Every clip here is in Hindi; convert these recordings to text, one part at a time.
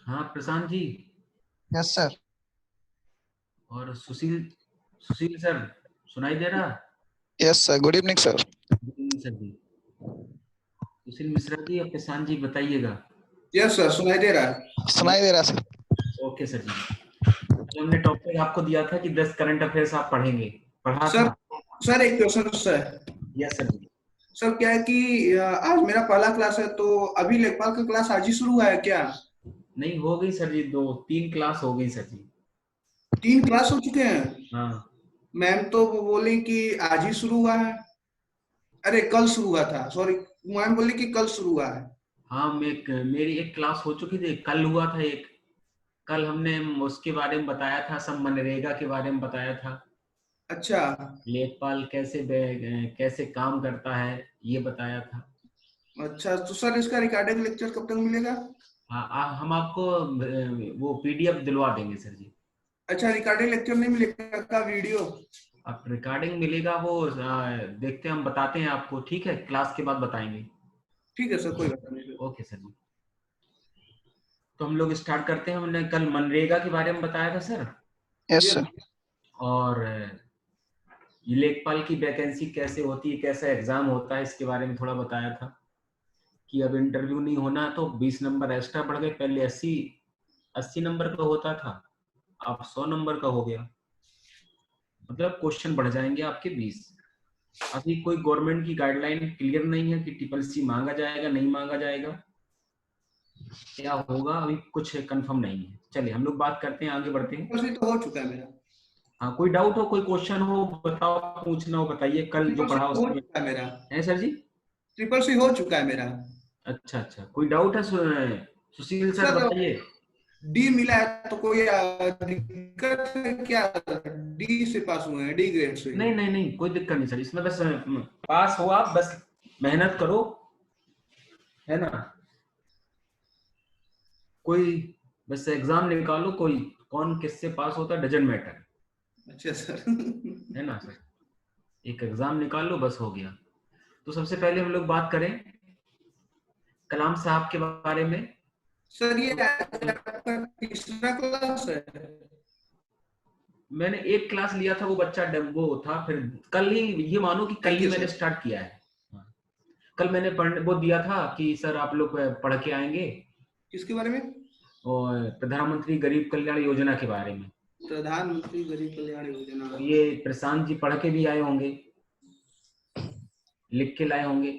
हाँ प्रशांत जी। Yes sir. और सुशील सुशील सर, सुनाई दे रहा? Yes sir, good evening sir. Good evening sir ji. Sushil Mishra ji और प्रशांत जी बताइएगा। यस सर, सुनाई दे रहा है। सुनाई दे रहा सर। ओके सर जी। तो हमने टॉपिक आपको दिया था कि 10 करंट अफेयर्स आप पढ़ेंगे, पढ़ा सर था? सर एक क्वेश्चन सर। यस सर जी। सर क्या है कि आज मेरा पहला क्लास है, तो अभी लेखपाल का क्लास आज ही शुरू हुआ है क्या? नहीं, हो गई सर जी, 2-3 क्लास हो गई सर जी। 3 क्लास हो चुके हैं। हाँ। मैम तो वो बोली कि आज ही शुरू हुआ है। अरे कल शुरू हुआ था, सॉरी। मैम बोली कि कल शुरू हुआ है। हाँ, मेरी एक क्लास हो चुकी थी, कल हुआ था एक। कल हमने उसके बारे में बताया था, सब मनरेगा के बारे में बताया था। अच्छा लेखपाल कैसे काम करता है, ये बताया था। अच्छा, तो सर इसका रिकॉर्डिंग लेक्चर कब तक मिलेगा? हाँ, हम आपको वो पीडीएफ दिलवा देंगे सर जी। अच्छा, रिकॉर्डिंग लेक्चर नहीं मिलेगा का वीडियो? आप रिकॉर्डिंग मिलेगा, वो देखते हैं, हम बताते हैं आपको, ठीक है? क्लास के बाद बताएंगे। ठीक है सर, कोई बात नहीं। ओके सर जी। तो हम लोग स्टार्ट करते हैं। हमने कल मनरेगा के बारे में बताया था सर। Yes sir. और ये लेखपाल की वैकेंसी कैसे होती है, कैसा एग्जाम होता है, इसके बारे में थोड़ा बताया था कि अब इंटरव्यू नहीं होना, तो 20 नंबर एक्स्ट्रा बढ़ गए। पहले 80 नंबर का होता था, अब 100 नंबर का हो गया। मतलब क्वेश्चन बढ़ जाएंगे आपके 20। अभी कोई गवर्नमेंट की गाइडलाइन क्लियर नहीं है कि ट्रिपल सी मांगा जाएगा नहीं मांगा जाएगा, क्या होगा अभी कुछ कंफर्म नहीं है। चलिए हम लोग बात करते हैं, आगे बढ़ते हैं। ट्रिपल सी तो हो चुका है मेरा। हाँ, कोई डाउट हो, कोई क्वेश्चन हो बताओ, पूछना हो बताइए, कल जो ट्रिपल सी पढ़ा हो उसमें चुका है मेरा। है सर जी। ट्रिपल सी हो चुका है मेरा। अच्छा अच्छा, कोई डाउट है सुशील सर, सर बताइए। डी मिला है तो कोई दिक्कत है क्या? डी से पास हुए हैं, डी ग्रेड से। नहीं नहीं नहीं, कोई दिक्कत नहीं सर, इसमें बस पास हो आप, बस मेहनत करो, है ना? कोई बस एग्जाम निकालो, कोई कौन किससे पास होता है डजंट मैटर, अच्छा सर। है ना सर? एक एग्जाम निकाल लो, बस हो गया। तो सबसे पहले हम लोग बात करें कलाम साहब के बारे में। सर ये तो आपका तीसरा क्लास है? मैंने एक क्लास लिया था, वो बच्चा वो था, फिर कल ही, ये मानो कि कल थैंक ही यू मैंने सर। स्टार्ट किया है। हाँ, कल मैंने वो दिया था कि सर आप लोग पढ़ के आएंगे, किसके बारे में? और प्रधानमंत्री गरीब कल्याण योजना के बारे में। प्रधानमंत्री गरीब कल्याण योजना। और ये प्रशांत जी पढ़ के भी आए होंगे, लिख के लाए होंगे,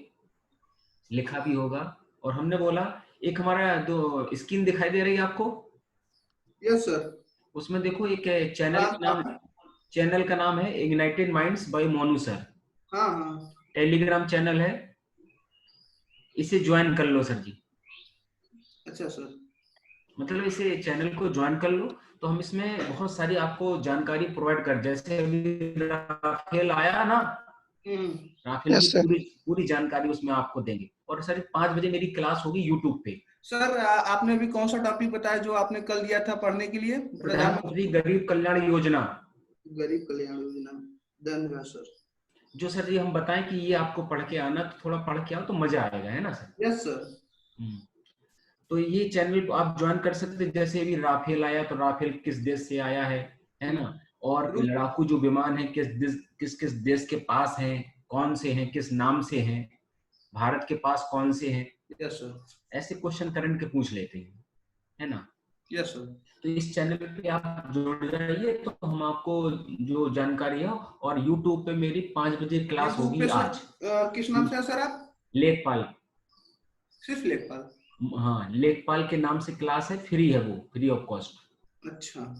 लिखा भी होगा। और हमने बोला, एक हमारा जो स्क्रीन दिखाई दे रही है आपको, यस सर। उसमें देखो एक हाँ चैनल का नाम है ignited minds by Monu sir. हाँ हाँ। टेलीग्राम चैनल है, इसे ज्वाइन कर लो सर जी। अच्छा सर। मतलब इसे चैनल को ज्वाइन कर लो, तो हम इसमें बहुत सारी आपको जानकारी प्रोवाइड कर, जैसे अभी राफेल आया ना, राफेल की यस सर। पूरी पूरी जानकारी उसमें आपको देंगे। और सर 5 बजे मेरी क्लास होगी यूट्यूब पे। सर आपने अभी कौन सा टॉपिक बताया जो आपने कल दिया था पढ़ने के लिए? प्रधानमंत्री गरीब कल्याण योजना। गरीब कल्याण योजना। धन्यवाद सर। जो सर जी हम बताएं कि ये आपको पढ़ के आना, तो थोड़ा पढ़ के आओ तो मजा आएगा, है ना सर? Yes sir. तो ये चैनल आप ज्वाइन कर सकते हैं। जैसे अभी राफेल आया, तो राफेल किस देश से आया है ना? और लड़ाकू जो विमान है किस किस देश के पास हैं, कौन से हैं, किस नाम से हैं, भारत के पास कौन से हैं, यस सर। ऐसे क्वेश्चन करंट के पूछ लेते हैं, है ना? Yes sir. तो इस चैनल पे आप जुड़ जाइए, तो हम आपको जो जानकारी है, और YouTube पे मेरी 5 बजे क्लास यूट्यूब होगी पे सर आज। किस नाम से है सर आप? लेखपाल। सिर्फ लेखपाल? हाँ, लेखपाल के नाम से क्लास है, फ्री है, वो फ्री ऑफ कॉस्ट। अच्छा।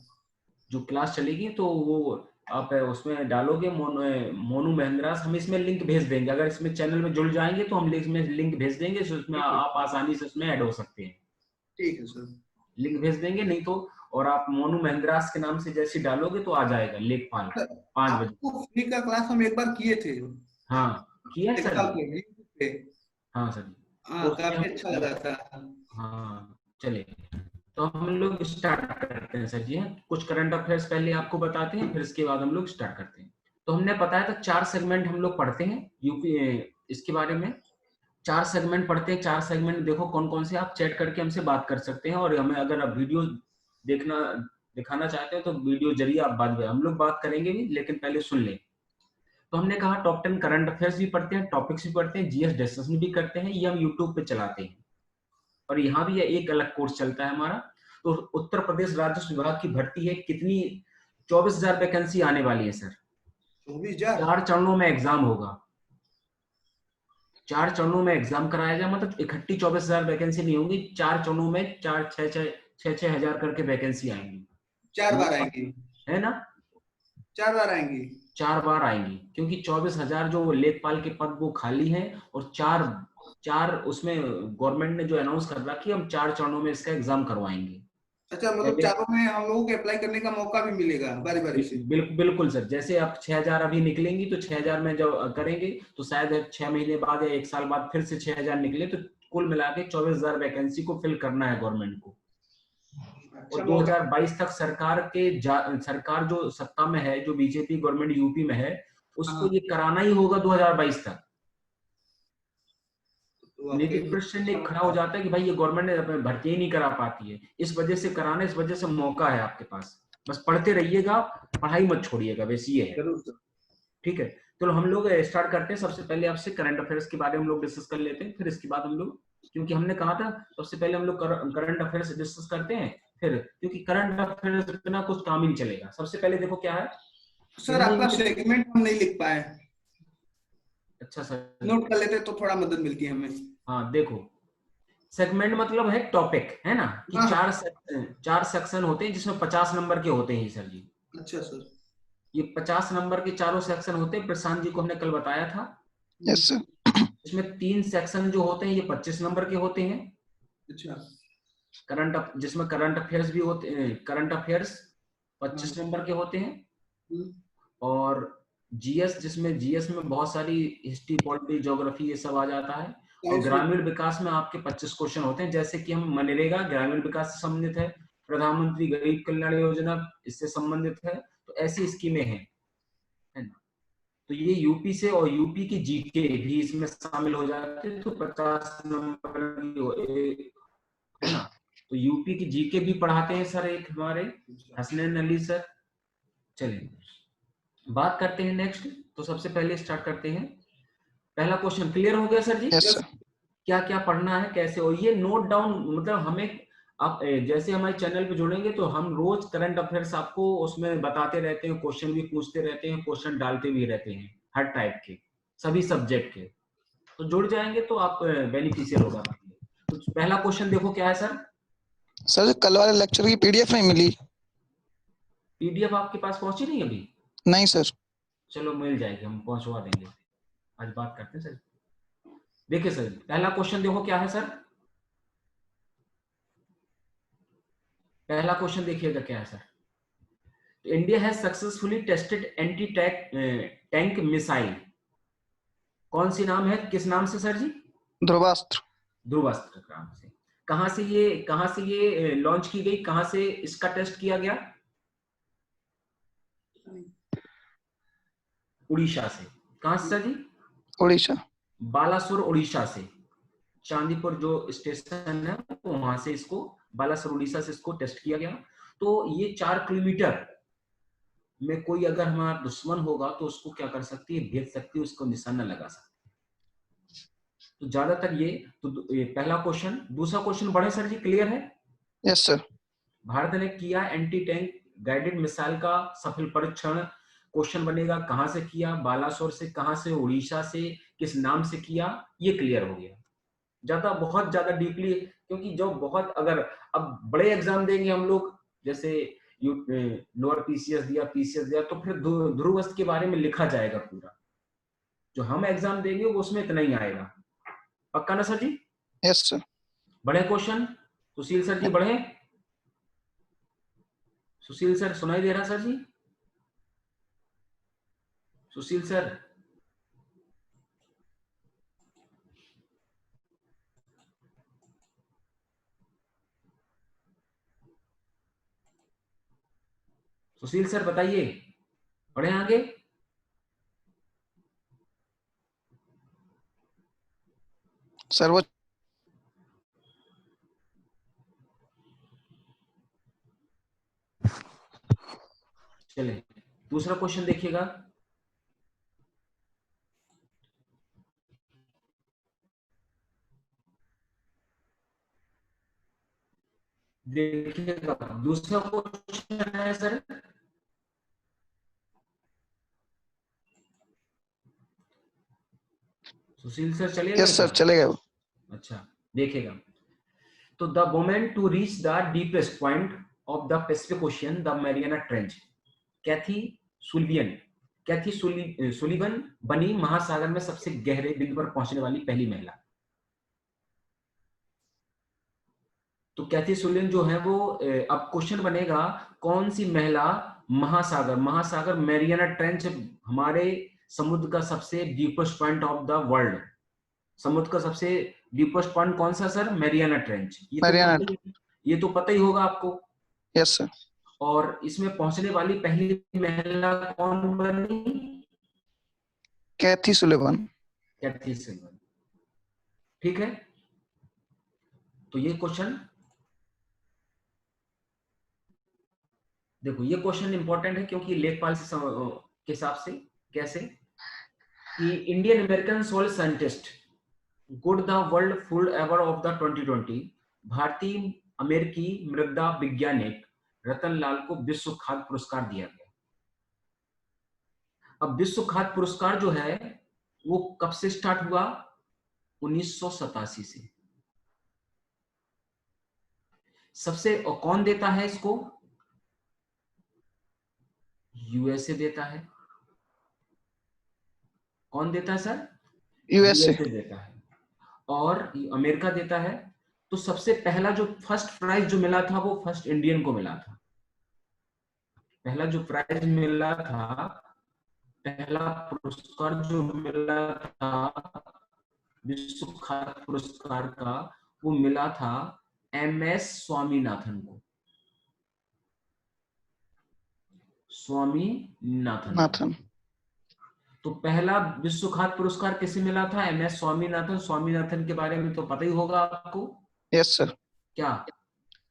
जो क्लास चलेगी, तो वो आप उसमें डालोगे मोनू महेंद्रास, हम इसमें लिंक भेज देंगे। अगर इसमें चैनल में जुड़ जाएंगे तो हम इसमें लिंक भेज देंगे, तो उसमें आप आसानी से उसमें ऐड हो सकते हैं। ठीक है सर। लिंक भेज देंगे, नहीं तो और आप मोनू महेंद्रास के नाम से जैसे डालोगे तो आ जाएगा लेखपाल 5 बजे। आपको फ्री का क्लास हम एक बार किए थे। हाँ, किया है एक सर साल जी। पहले पे। हाँ सर जी। तो हाँ, उसमें काफी अच्छा हम, लगा था। हाँ चले, तो हम लोग स्टार्ट करते हैं सर जी। हैं कुछ करंट अफेयर्स पहले आपको बताते हैं, फिर इसके बाद हम लोग स्टार्ट करते हैं। तो हमने बताया था 4 सेगमेंट हम लोग पढ़ते हैं यूपी इसके बारे में। 4 सेगमेंट पढ़ते हैं। 4 सेगमेंट देखो कौन कौन से, आप चैट करके हमसे बात कर सकते हैं, और हमें अगर आप वीडियो देखना दिखाना चाहते हो तो वीडियो जरिए आप बाद में, हम लोग बात करेंगे भी, लेकिन पहले सुन लें। तो हमने कहा टॉप 10 करंट अफेयर्स भी पढ़ते हैं, टॉपिक्स भी पढ़ते हैं, जीएस डिस्कशन भी करते हैं, ये हम यूट्यूब पे चलाते हैं। और यहाँ भी एक अलग कोर्स चलता है हमारा। तो उत्तर प्रदेश राजस्व विभाग की भर्ती है, कितनी 24,000 वैकेंसी आने वाली है सर। 24,000। 4 चरणों में एग्जाम होगा, 4 चरणों में एग्जाम कराया जाए, मतलब इकट्ठी 24,000 वैकेंसी नहीं होंगी, 4 चरणों में 6 हजार करके वैकेंसी आएंगी। 4 बार आएंगी, है ना, 4 बार आएंगी। 4 बार आएंगी, क्योंकि 24,000 जो लेखपाल के पद वो खाली हैं, और चार चार उसमें गवर्नमेंट ने जो अनाउंस कर रखी है, हम 4 चरणों में इसका एग्जाम करवाएंगे। अच्छा, मतलब चारों में हम लोगों को अप्लाई करने का मौका भी मिलेगा बारी बारी से? बिल्कुल सर, जैसे आप 6,000 अभी निकलेंगी, तो 6,000 में जब करेंगे तो शायद 6 महीने बाद या 1 साल बाद फिर से 6,000 निकले, तो कुल मिला के 24,000 वैकेंसी को फिल करना है गवर्नमेंट को। अच्छा, और 2022 तक सरकार जो सत्ता में है, जो बीजेपी गवर्नमेंट यूपी में है, उसको ये कराना ही होगा 2022 तक। नहीं तो प्रश्न एक खड़ा हो जाता है कि भाई ये गवर्नमेंट ने भर्ती ही नहीं करा पाती है, इस वजह से कराना, इस वजह से मौका है आपके पास, बस पढ़ते रहिएगा, पढ़ाई मत छोड़िएगा, बस ये है। ठीक है, तो हम लोग स्टार्ट करते हैं। सबसे पहले आपसे करंट अफेयर्स के बारे में हम लोग डिस्कस कर लेते हैं, फिर इसके बाद हम लोग, क्योंकि हमने कहा था सबसे पहले हम लोग करंट अफेयर्स डिस्कस करते हैं, फिर क्योंकि करंट अफेयर्स बिना कुछ काम ही नहीं चलेगा। सबसे पहले देखो क्या है सर, आपका सेगमेंट हम नहीं लिख पाए। अच्छा सर, नोट कर लेते तो थोड़ा मदद मिलती हमें। हाँ देखो, सेगमेंट मतलब है टॉपिक, है ना, कि हाँ। 4 सेक्शन होते हैं, जिसमें 50 नंबर के होते हैं सर जी। अच्छा सर। ये 50 नंबर के चारों सेक्शन होते हैं, प्रशांत जी को हमने कल बताया था। Yes sir. इसमें 3 सेक्शन जो होते हैं ये 25 नंबर के होते हैं। अच्छा। जिसमें करंट अफेयर्स भी होते हैं, करंट अफेयर्स 25 नंबर के होते हैं। और जीएस, जिसमें जीएस में बहुत सारी हिस्ट्री, पॉलिटी, ज्योग्राफी ये सब आ जाता है। और ग्रामीण विकास में आपके 25 क्वेश्चन होते हैं, जैसे कि हम मनरेगा ग्रामीण विकास से संबंधित है, प्रधानमंत्री गरीब कल्याण योजना इससे संबंधित है, तो ऐसी स्कीमें हैं, है ना। तो ये यूपी से, और यूपी की जीके भी इसमें शामिल हो जाते हैं, तो 50 नंबर है ना। तो यूपी की जीके भी पढ़ाते हैं सर एक हमारे हसनैन अली सर। चलिए बात करते हैं नेक्स्ट। तो सबसे पहले स्टार्ट करते हैं, पहला क्वेश्चन क्लियर हो गया सर जी? Yes sir. क्या क्या पढ़ना है, कैसे, और ये नोट डाउन, मतलब हमें आप जैसे हमारे चैनल पे जुड़ेंगे तो हम रोज करंट अफेयर्स आपको उसमें बताते रहते हैं, क्वेश्चन भी पूछते रहते हैं, क्वेश्चन डालते भी रहते हैं हर टाइप के, सभी सब्जेक्ट के। तो जुड़ जाएंगे तो आप बेनिफिशियल होगा। तो पहला क्वेश्चन देखो क्या है सर। सर कल वाले लेक्चर की पीडीएफ नहीं मिली। पीडीएफ आपके पास पहुंची नहीं अभी? नहीं सर। चलो मिल जाएगी, हम पहुंचवा देंगे, आज बात करते हैं सर। देखिए सर, पहला क्वेश्चन देखो क्या है सर। पहला क्वेश्चन देखिएगा क्या है sir. India has successfully tested anti tank missile, कौन सी नाम है, किस नाम से सर जी? ध्रुवास्त्र। ध्रुवास्त्र नाम से। कहां से ये लॉन्च की गई, कहां से इसका टेस्ट किया गया? उड़ीसा से। कहां से सर जी? उड़ीसा। बालासुर उड़ीसा से, चांदीपुर जो स्टेशन है वहां से इसको, बालासुर उड़ीसा से इसको टेस्ट किया गया। तो ये 4 किलोमीटर में कोई अगर हमारा दुश्मन होगा तो उसको क्या कर सकती है, भेज सकती है, उसको निशाना लगा सकती है। तो ज्यादातर ये पहला क्वेश्चन। दूसरा क्वेश्चन बढ़े सर जी, क्लियर है? Yes sir. भारत ने किया एंटी टैंक गाइडेड मिसाइल का सफल परीक्षण। क्वेश्चन बनेगा कहां से किया, बालासोर से, कहां से, उड़ीसा से, किस नाम से किया, ये क्लियर हो गया। बहुत ज्यादा डीपली, क्योंकि जो बहुत, अगर अब बड़े एग्जाम देंगे हम लोग, जैसे लोअर पीसीएस दिया, पीसीएस दिया, तो फिर ध्रुवस्थ के बारे में लिखा जाएगा पूरा। जो हम एग्जाम देंगे वो उसमें इतना ही आएगा। पक्का ना सर जी? Yes sir. बढ़े क्वेश्चन, सुशील सर जी बढ़े। सुशील सर सुनाई दे रहा sir ji? Sushil sir, Sushil sir बताइए, बढ़े आगे। सर्वोच्च। चले दूसरा क्वेश्चन देखिएगा। देखिएगा दूसरा क्वेश्चन है सर, सुशील सर चले गए यस सर, क्या? चले गए वो। अच्छा देखिएगा, तो the moment to reach the deepest point of the Pacific Ocean the Mariana Trench, Kathy Sullivan बनी महासागर में सबसे गहरे बिंदु पर पहुंचने वाली पहली महिला। तो कैथी सुलिवन जो है वो अब क्वेश्चन बनेगा कौन सी महिला महासागर मैरियाना ट्रेंच हमारे समुद्र का सबसे deepest point of the world, समुद्र का सबसे डीपेस्ट पॉइंट कौन सा सर? Mariana trench. मैरियाना। ये तो पता ही होगा आपको। Yes sir. और इसमें पहुंचने वाली पहली महिला कौन बनी? कैथी सुलिवन। कैथी सुलिवन। ठीक है, तो ये क्वेश्चन देखो, ये क्वेश्चन इंपॉर्टेंट है क्योंकि लेखपाल से के हिसाब से कैसे कि Indian American soil scientist good the world full ever of the 2020, भारतीय अमेरिकी मृदा वैज्ञानिक रतन लाल को विश्व खाद्य पुरस्कार दिया गया। अब विश्व खाद्य पुरस्कार जो है वो कब से स्टार्ट हुआ? 1987 से। सबसे और कौन देता है इसको? यूएसए देता है। कौन देता है सर? यूएसए देता है। और अमेरिका देता है। तो सबसे पहला जो फर्स्ट प्राइज जो मिला था वो फर्स्ट इंडियन को मिला था। पहला जो प्राइज मिला था, पहला पुरस्कार जो मिला था विश्व खाद्य पुरस्कार का, वो मिला था एमएस स्वामीनाथन को। स्वामीनाथन। तो पहला विश्व खाद्य पुरस्कार किसे मिला था? एमएस स्वामीनाथन। स्वामीनाथन के बारे में तो पता ही होगा आपको। Yes sir. क्या?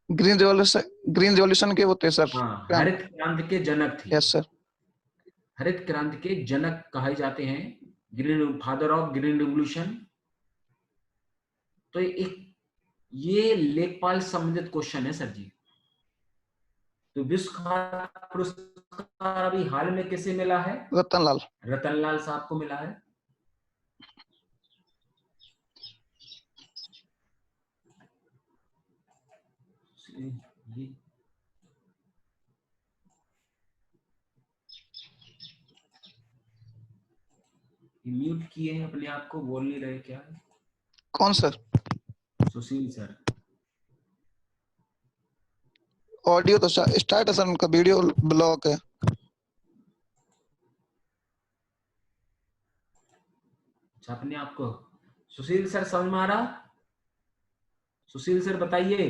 ग्रीन रिवॉल्यूशन के होते सर। हाँ, हरित क्रांति के जनक थे। Yes sir. हरित क्रांति के जनक कहे जाते हैं, green father of green revolution. तो ये लेखपाल संबंधित क्वेश्चन है सर जी। तो विश्व खाद्य पुरस्कार अभी हाल में किसे मिला है? रतन लाल साहब को मिला है। म्यूट किए हैं अपने आप को, बोल नहीं रहे क्या? कौन सर? सुशील सर। ऑडियो तो स्टार्ट है सर, उनका वीडियो ब्लॉक है। अपने आप को सुशील सर समझ में आ रहा? सुशील सर बताइए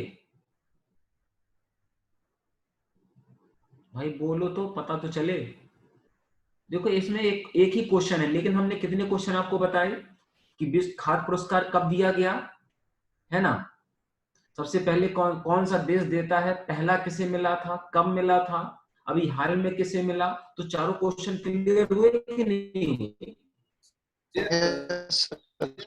भाई, बोलो तो पता तो चले। देखो इसमें एक ही क्वेश्चन है, लेकिन हमने कितने क्वेश्चन आपको बताए कि विश्व खाद्य पुरस्कार कब दिया गया है ना? सबसे पहले कौन सा देश देता है, पहला किसे मिला था, कब मिला था, अभी हाल में किसे मिला? तो चारों क्वेश्चन क्लियर हुए कि नहीं हुए? Yes sir.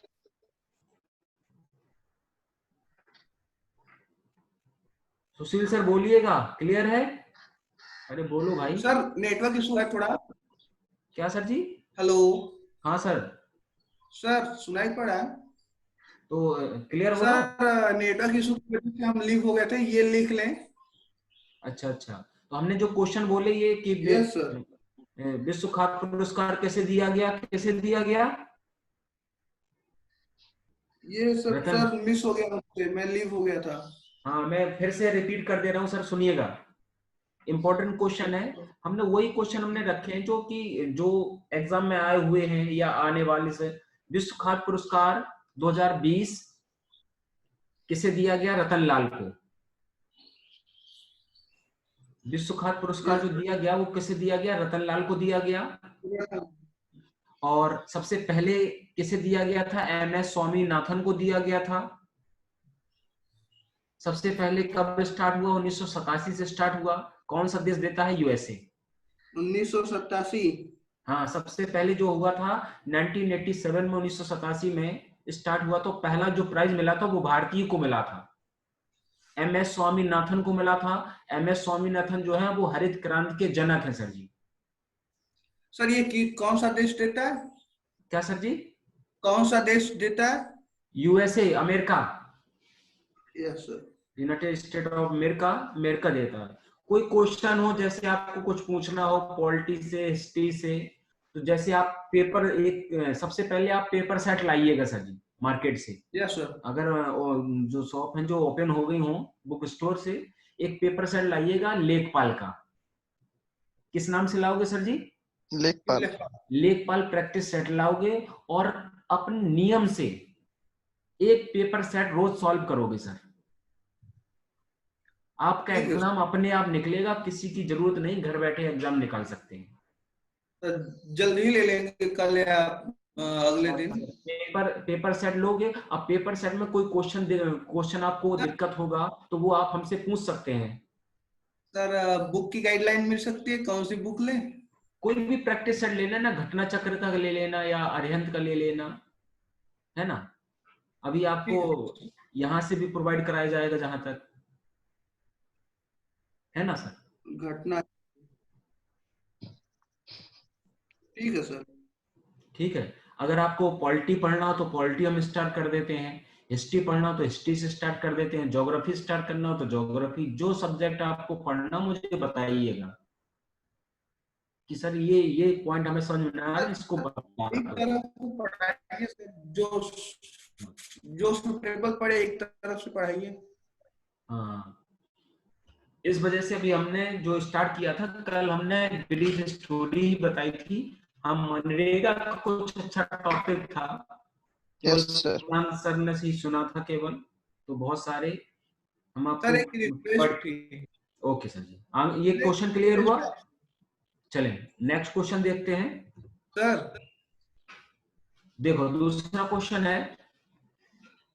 सुशील सर बोलिएगा, क्लियर है? अरे बोलो भाई। सर नेटवर्क इशू है थोड़ा। क्या सर जी? हेलो। हाँ सर। सर सुनाई पड़ा? तो क्लियर हो ना? सर नेटवर्क इशू की वजह से हम लिख हो गए थे, ये लिख लें। अच्छा अच्छा, तो हमने जो क्वेश्चन बोले ये कि यस सर। विश्व खाद्य पुरस्कार कैसे दिया गया, कैसे दिया गया? ये सर मिस हो गया मुझसे, मैं लीव हो गया था। हाँ, मैं फिर से रिपीट कर दे रहा हूँ सर, सुनिएगा। इंपॉर्टेंट क्वेश्चन है। हमने वही क्वेश्चन हमने रखे हैं जो एग्जाम में आए हुए हैं या आने वाले से। विश्व खाद्य पुरस्कार 2020 किसे दिया गया? रतन लाल को। विश्व खाद्य पुरस्कार जो दिया गया वो किसे दिया गया? रतन लाल को दिया गया। और सबसे पहले किसे दिया गया था? MS स्वामीनाथन को दिया गया था। सबसे पहले कब स्टार्ट हुआ? 1987 से स्टार्ट हुआ। कौन सा देश देता है? USA। 1987। हाँ, सबसे पहले जो हुआ था 1987 में, 1987 में स्टार्ट हुआ, तो पहला जो प्राइज मिला था वो भारतीय को मिला था, MS स्वामीनाथन को मिला था। MS स्वामीनाथन जो है वो हरित क्रांति के जनक है सर जी। सर ये कौन सा देश देता है? क्या सर जी? कौन सा देश देता है? USA, America, yes sir. United state of America, America देता है। कोई क्वेश्चन हो, जैसे आपको कुछ पूछना हो पॉलिटी से, हिस्ट्री से, तो जैसे आप पेपर एक सबसे पहले आप पेपर सेट लाइएगा सर जी मार्केट से। Yes sir. अगर जो शॉप है जो ओपन हो गई हो बुक स्टोर से, एक पेपर सेट लाइएगा लेखपाल का। किस नाम से लाओगे सर जी? लेखपाल। लेखपाल प्रैक्टिस सेट लाओगे और अपने नियम से एक पेपर सेट रोज सॉल्व करोगे सर। आपका ठीक है एग्जाम अपने आप निकलेगा, किसी की जरूरत नहीं, घर बैठे एग्जाम निकाल सकते हैं। सर, जल्दी ही ले लेंगे कल या अगले दिन। पेपर सेट लोगे, अब पेपर सेट में कोई क्वेश्चन आपको दिक्कत होगा तो वो आप हमसे पूछ सकते हैं। सर बुक की गाइडलाइन मिल सकती है, कौन सी बुक लें? कोई भी प्रैक्टिस सेट ले लेना, घटना चक्र का ले लेना या अरिहंत का ले लेना, है ना। अभी आपको यहां से भी प्रोवाइड कराया जाएगा जहां तक है ना सर। घटना, ठीक है सर। ठीक है। अगर आपको पॉलिटी पढ़ना हो तो पॉलिटी हम स्टार्ट कर देते हैं, हिस्ट्री पढ़ना हो तो हिस्ट्री से स्टार्ट कर देते हैं, ज्योग्राफी स्टार्ट करना हो तो ज्योग्राफी। जो सब्जेक्ट आपको पढ़ना मुझे बताइएगा कि सर ये पॉइंट हमें समझ में आ रहा है, इसको बता एक दो। तरफ को पढ़ाइए सर, जो सुटेबल पड़े एक तरफ से पढ़ाइए। हाँ, इस वजह से अभी हमने जो स्टार्ट किया था, कल हमने ब्रीफ स्टोरी बताई थी। हम मनरेगा का कुछ अच्छा टॉपिक था, यस सर। सर ने ही सुना था केवल, तो बहुत सारे हम सर आपको एक रिक्वेस्ट थी। ओके सर जी, ये क्वेश्चन क्लियर हुआ। चलें नेक्स्ट क्वेश्चन देखते हैं सर। देखो दूसरा क्वेश्चन है,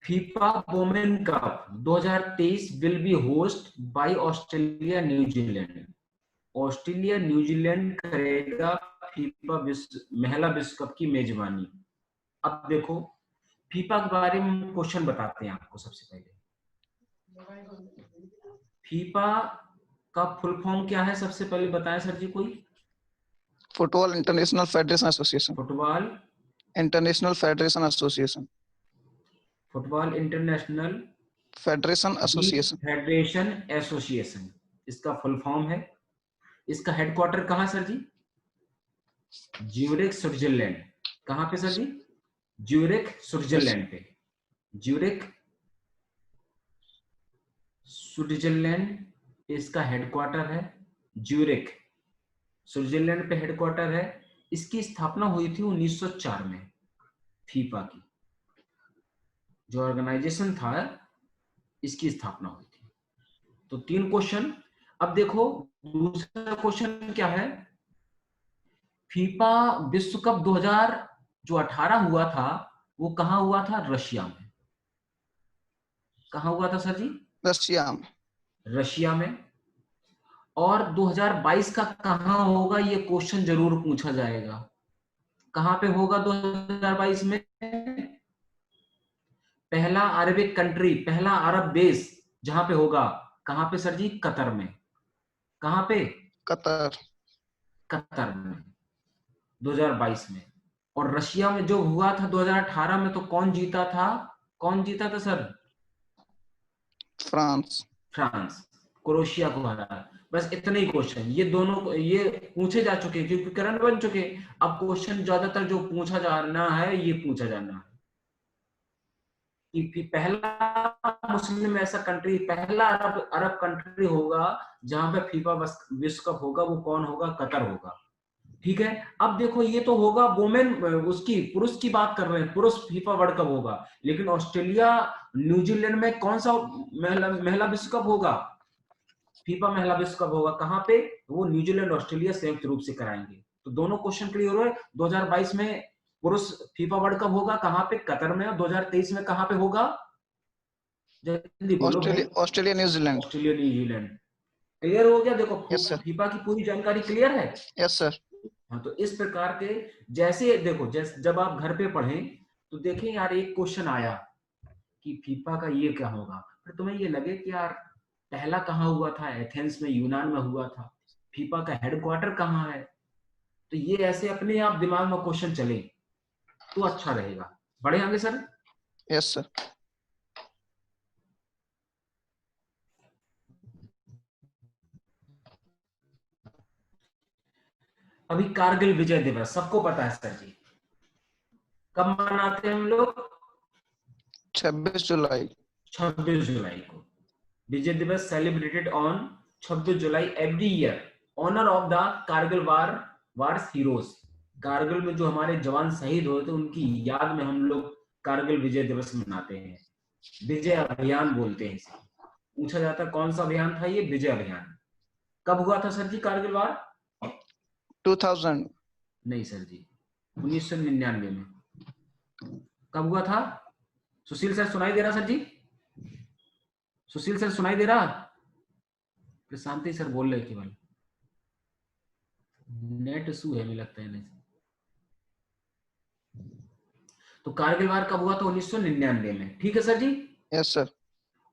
FIFA women cup 2023 will be host by Australia New Zealand. Australia New Zealand करेगा फीफा महिला विश्व कप की मेजबानी। अब देखो फीफा के बारे में क्वेश्चन बताते हैं आपको। सबसे पहले फीफा का फुल फॉर्म क्या है, सबसे पहले बताएं सर जी कोई। Football international federation association. Football international federation association. Football international federation association. Federation association इसका फुल फॉर्म है। इसका हेडक्वार्टर कहाँ सर जी? Zurich Switzerland. कहाँ पे सर जी? ज्यूरिख स्विट्जरलैंड पे। ज्यूरिख स्विट्जरलैंड इसका हेडक्वार्टर है। ज्यूरिख स्विट्जरलैंड पे हेडक्वार्टर है। इसकी स्थापना हुई थी 1904 में। फीफा की जो ऑर्गेनाइजेशन था इसकी स्थापना हुई थी। तो 3 क्वेश्चन। अब देखो दूसरा क्वेश्चन क्या है, फीफा विश्व कप 2018 हुआ था वो कहां हुआ था? रशिया में। कहां हुआ था सर जी? रशिया में। रशिया में। और 2022 का कहां होगा, ये क्वेश्चन जरूर पूछा जाएगा। कहां पे होगा 2022 में? पहला अरबिक कंट्री, पहला अरब देश जहां पे होगा, कहां पे सर जी? कतर में। कहां पे? कतर। कतर में 2022 में। और रशिया में जो हुआ था 2018 में, तो कौन जीता था? कौन जीता था सर? फ्रांस। फ्रांस क्रोएशिया को हराया। बस इतने ही क्वेश्चन, ये दोनों ये पूछे जा चुके क्योंकि करंट बन चुके। अब क्वेश्चन ज्यादातर जो पूछा जाना है ये पूछा जाना है कि पहला मुस्लिम ऐसा कंट्री, पहला अरब कंट्री होगा जहां पे फीफा विश्व कप होगा, वो कौन होगा? कतर होगा। ठीक है। अब देखो ये तो होगा वुमेन, उसकी पुरुष की बात कर रहे हैं, पुरुष फीफा वर्ल्ड कप होगा। लेकिन ऑस्ट्रेलिया न्यूजीलैंड में कौन सा महिला विश्व कप होगा? फीफा महिला विश्व कप होगा। कहां पे? वो न्यूजीलैंड ऑस्ट्रेलिया संयुक्त रूप से कराएंगे। तो दोनों क्वेश्चन क्लियर हुए। 2022 में पुरुष फीफा वर्ल्ड कप होगा कहाँ पे? कतर में। और 2023 में कहाँ पे होगा? जल्दी बोलो भाई। Australia New Zealand. Australia New Zealand. Clear हो गया? देखो यस सर। फीफा की पूरी जानकारी क्लियर है। Yes sir. हाँ, तो इस प्रकार के जैसे देखो, जब आप घर पे पढ़ें तो देखें यार एक क्वेश्चन आया कि फीफा का ये क्या होगा, फिर तुम्हें ये लगे कि यार पहला कहाँ हुआ था? एथेंस में, यूनान में हुआ था। फीफा का हेडक्वार्टर कहाँ है? तो ये ऐसे अपने आप दिमाग में क्वेश्चन चले तो अच्छा रहेगा। बढ़े आगे सर। Yes sir. अभी कारगिल विजय दिवस सबको पता है सर जी, कब मनाते हैं हम लोग? 26 जुलाई। 26 जुलाई को Vijay Diwas celebrated on 26 July every year, honour of the Kargil wars heroes. Kargil में जो हमारे जवान शहीद हुए थे उनकी याद में हम लोग कारगिल विजय दिवस मनाते हैं। विजय अभियान बोलते हैं इसे। पूछा जाता कौन सा अभियान था ये? विजय अभियान। कब हुआ था सर जी कारगिल वार? 2000। नहीं सर जी, 1999 में। कब हुआ था? सुशील सर सुनाई दे रहा? सर जी सुशील सर सुनाई दे रहा? प्रशांति सर बोल रहे केवल, नेट इशू है मुझे लगता है नहीं। तो कारगिल वार कब हुआ था? 1999 में। ठीक है सर जी। Yes sir.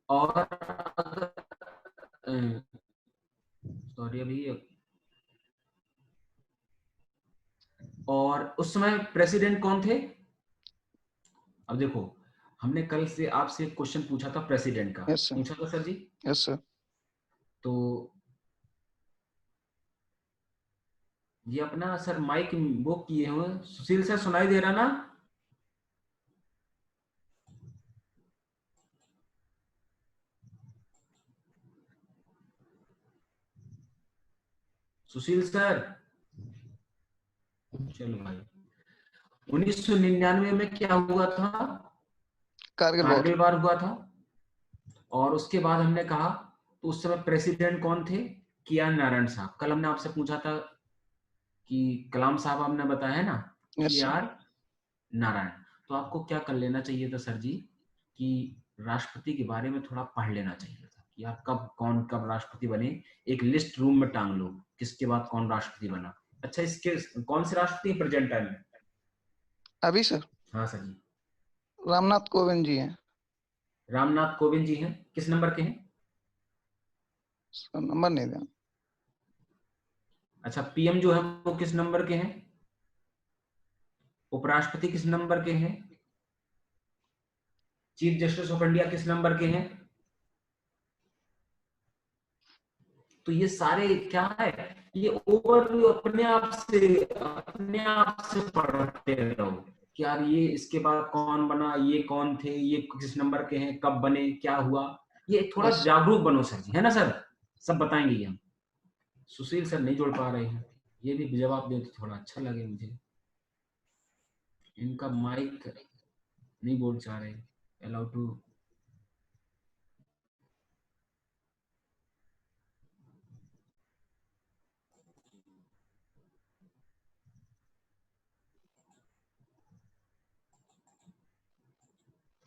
और सॉरी अभी, और उस समय प्रेसिडेंट कौन थे? अब देखो हमने कल से आपसे एक क्वेश्चन पूछा था प्रेसिडेंट का। Yes sir. पूछा था सर जी। Yes sir. तो ये अपना सर माइक वो किए हुए, सुशील सर सुनाई दे रहा ना? सुशील सर, चलो भाई। 1999 में क्या हुआ था? कारगिल वार हुआ था। और उसके बाद हमने कहा तो उस समय प्रेसिडेंट कौन थे? कियान नारायण साहब। कल हमने आपसे पूछा था कि कलाम साहब, आपने बताया है ना कि यार नारायण। तो आपको क्या कर लेना चाहिए था सर जी कि राष्ट्रपति के बारे में थोड़ा पढ़ लेना चाहिए था कि यार कब कौन कब राष्ट्रपति बने। एक लिस्ट रूम में टांग लो किसके बाद कौन राष्ट्रपति बना। अच्छा, इसके कौन से राष्ट्रपति प्रेजेंट टाइम में? अभी सर हाँ सर जी, रामनाथ कोविंद जी हैं। रामनाथ कोविंद जी हैं। किस नंबर के हैं? नंबर नहीं देना। अच्छा, पीएम जो है वो किस नंबर के हैं? उपराष्ट्रपति किस नंबर के हैं? चीफ जस्टिस ऑफ इंडिया किस नंबर के हैं? तो ये सारे क्या है, ये ओवरव्यू अपने आप से पढ़ते रहो कि यार ये इसके बाद कौन बना, ये कौन थे, ये किस नंबर के हैं, कब बने, क्या हुआ। ये थोड़ा यस। जागरूक बनो सर जी, है ना सर? सब बताएंगे ये हम। सुशील सर नहीं जोड़ पा रहे हैं, ये भी जवाब दे तो थोड़ा अच्छा लगे मुझे। इनका माइक नहीं बोल चाह रहे, अलाउ टू।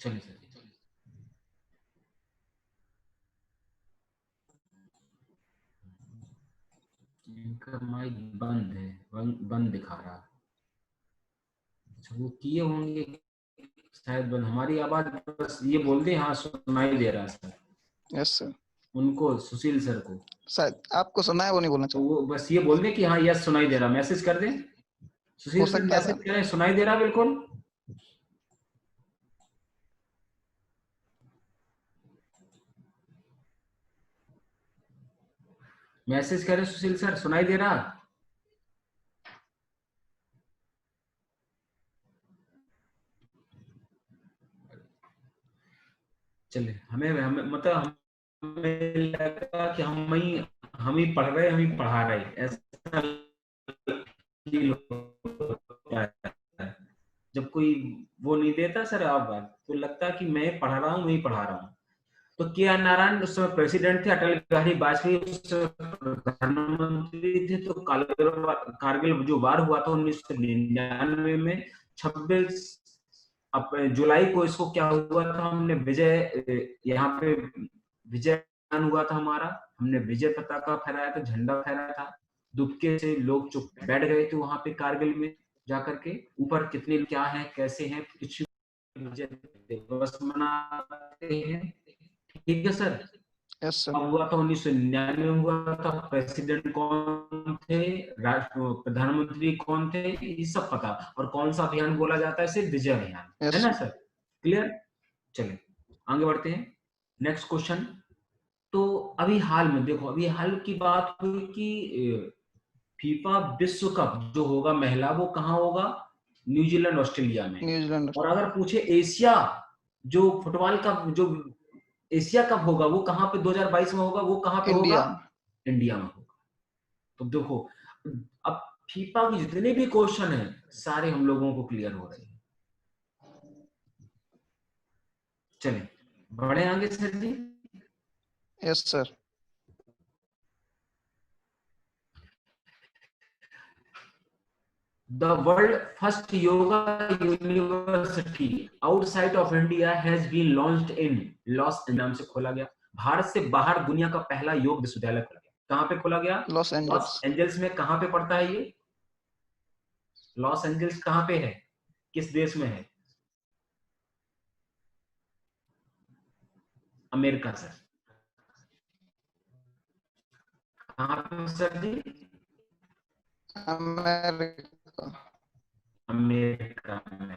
चलिए सर जी, चलिए। इनका माइक बंद है, बंद दिखा रहा। अच्छा, वो किए होंगे शायद बंद। हमारी आवाज बस ये बोल दे हाँ सुनाई दे रहा सर, यस सर। उनको सुशील सर को। शायद आपको सुना है, वो नहीं बोलना तो चाहता। वो बस ये बोल दे कि हाँ यस सुनाई दे रहा, मैसेज कर दे। हो सुशील सर सकता है मैसेज सर। करें सुनाई दे रहा बिल्कुल। मैसेज करें सुशील सर, सुनाई दे रहा? चलिए, हमें मतलब हमें लगा कि हम ही पढ़ रहे, हम ही पढ़ा रहे, ऐसा फील होता है। जब कोई वो नहीं देता सर आप बात, तो लगता है कि मैं पढ़ा रहा हूँ, मैं ही पढ़ा रहा हूँ। तो के आर नारायण उस समय प्रेसिडेंट थे, अटल बिहारी वाजपेयी उस समय प्रधानमंत्री थे। तो कारगिल जो वार हुआ था 1999 में 26 जुलाई को इसको क्या हुआ था, हमने विजय, यहाँ पे विजय हुआ था हमारा, हमने विजय पताका फहराया था, झंडा फहराया था। दुबके से लोग चुप बैठ गए थे वहां पे कारगिल में जाकर के, ऊपर कितने क्या है कैसे हैं, कुछ विजय दिवस मनाते हैं। ठीक है सर। Yes sir. अब हुआ था 1999 में हुआ था, प्रेसिडेंट कौन थे, प्रधानमंत्री कौन थे, ये सब पता, और कौन सा अभियान बोला जाता है इसे, विजय अभियान, है यस ना सर? क्लियर? चलिए आगे बढ़ते हैं, नेक्स्ट क्वेश्चन। तो अभी हाल में देखो, अभी हाल की बात हुई कि फीफा विश्व कप जो होगा महिला, वो कहाँ होगा? न्यूजीलैंड ऑस्ट्रेलिया में। न्यूजीलैंड। और अगर पूछे एशिया जो फुटबॉल का जो एशिया कप होगा वो कहाँ पे 2022 में होगा, वो कहाँ पे होगा? इंडिया में। इंडिया में होगा। तो देखो, अब फीफा के जितने भी क्वेश्चन हैं सारे हम लोगों को क्लियर हो रहे हैं। चलिए बढ़े आगे sir ji. Yes sir. The world first yoga university outside of India has been launched in Los Angeles नाम से खोला गया। भारत से बाहर दुनिया का पहला योग विश्वविद्यालय खोला गया। कहाँ पे खोला गया? Los Angeles. लॉस एंजल्स में। कहाँ पे पड़ता है ये? लॉस एंजल्स कहाँ पे है, किस देश में है? America sir. कहाँ पे सर जी? अमेरिका। अमेरिका में।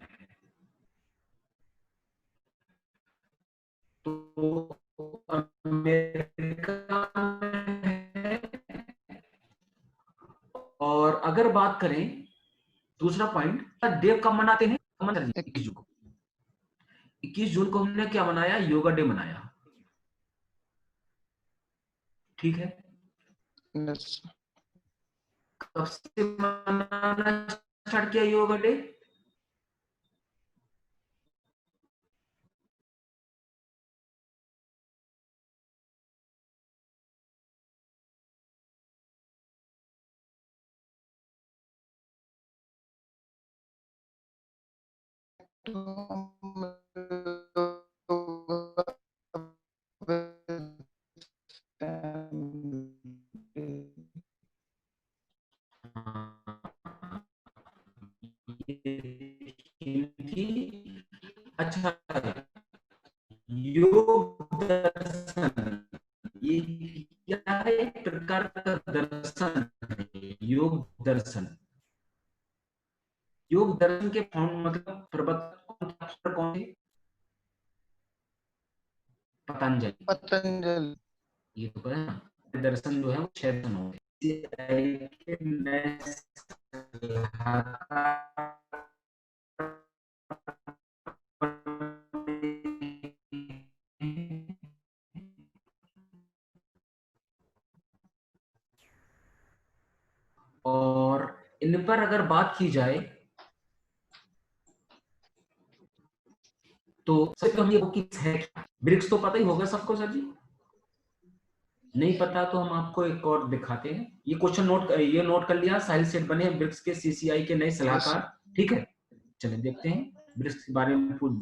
तो अमेरिका में है। और अगर बात करें दूसरा पॉइंट, डे कब मनाते हैं? 21 जून को। 21 जून को हमने क्या मनाया? योगा डे मनाया। ठीक है। यस। कब से मनाना स्टार्ट किया योगा डे? अच्छा, योग दर्शन, ये क्या है? एक प्रकार का दर्शन है, योग दर्शन। योग दर्शन के मतलब प्रवर्तक कौन थे? पतंजलि। पतंजलि। ये तो है ना। दर्शन जो है वो 6 दर्शन होंगे। और इन पर अगर बात की जाए तो सबसे हम ये किस है, ब्रिक्स तो पता ही होगा सबको सर जी। नहीं पता तो हम आपको एक और दिखाते हैं। ये क्वेश्चन ये नोट कर लिया, साहिल सेठ बने ब्रिक्स के सीसीआई के नए सलाहकार। ठीक है, चलिए देखते हैं ब्रिक्स के बारे में थोड़ी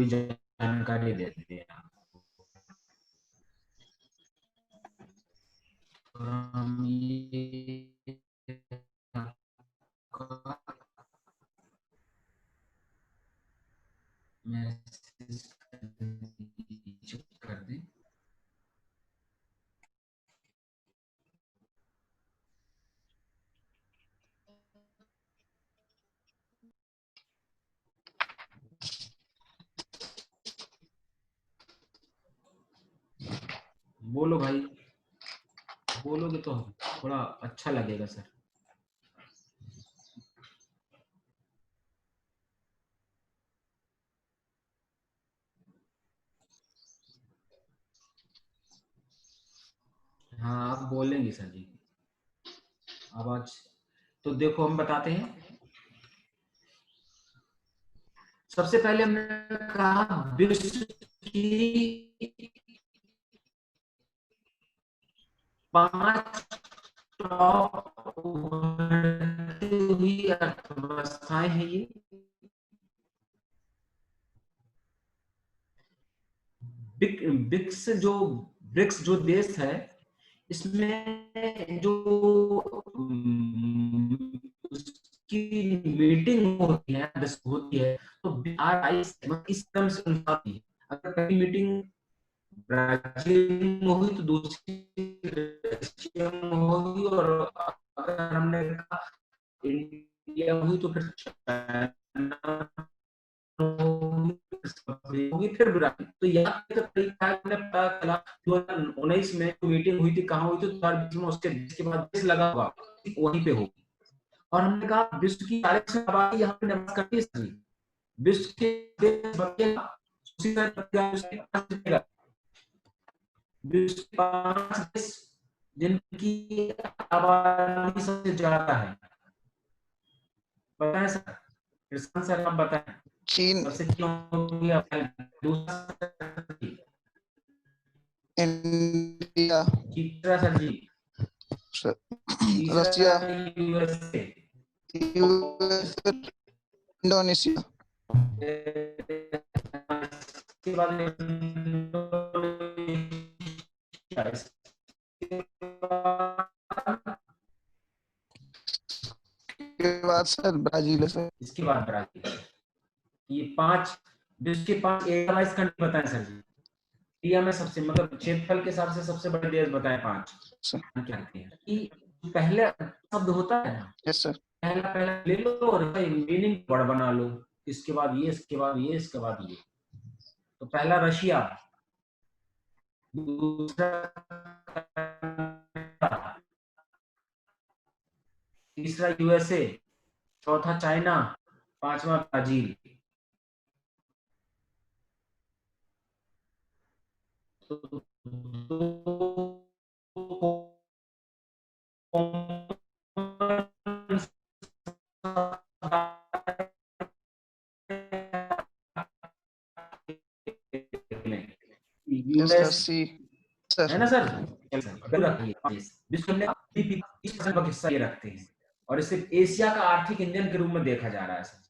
जानकारी देते हैं। कर दें। बोलो भाई, बोलोगे तो थोड़ा अच्छा लगेगा सर। हाँ आप बोलेंगे सर जी, आवाज। तो देखो हम बताते हैं। सबसे पहले हमने कहा विश्व की 5 टॉप हुई अर्थव्यवस्थाएं हैं ये। ब्रिक्स जो देश है, इसमें जो उसकी मीटिंग होती है तो BRI इस क्रम से अनुसार होती है। अगर पहली मीटिंग ब्राजील में हुई तो दूसरी रशिया में होगी, और अगर हमने कहा इंडिया हुई तो फिर चाइना होगी, फिर ब्राजील। तो यहाँ का तरीका हमने पता चला 2019 में मीटिंग हुई थी, कहाँ हुई थी, 2020 में, उसके बाद देश लगा हुआ वहीं पे होगी। और हमने कहा विश्व की 40% आबादी यहाँ पे निवास करती है। विश्व के देश बचेगा, विश्व के 5 देश जिनकी आबादी सबसे ज्यादा है, बताएं सर, कृष्ण सर आप बताएं। चीन, सबसे क्यों हो गया? दूसरा इंडिया, तीसरा सर जी, तीसरा रशिया, यूएसए, यूएस, इंडोनेशिया। इसके बाद के बाद सर ब्राजील है सर। इसके बाद ब्राजील। ये 5 विश्व के 5 एयरलाइंस कंट्री बताएं सर जी। इंडिया में सबसे, मतलब क्षेत्रफल के हिसाब से सबसे बड़े देश बताएं 5 क्या हैं। कि पहले शब्द होता है ना, यस सर। पहला पहला ले लो और मीनिंग बड़ा बना लो, इसके बाद ये, इसके बाद ये, इसके बाद ये। तो पहला रशिया, दूसरा तीसरा यूएसए, चौथा चाइना, पांचवा ब्राजील। तो सर यूएस सी सर। है ना सर, विश्व में 30% का हिस्सा ये रखते हैं, और इसे एशिया का आर्थिक इंजन के रूप में देखा जा रहा है सर।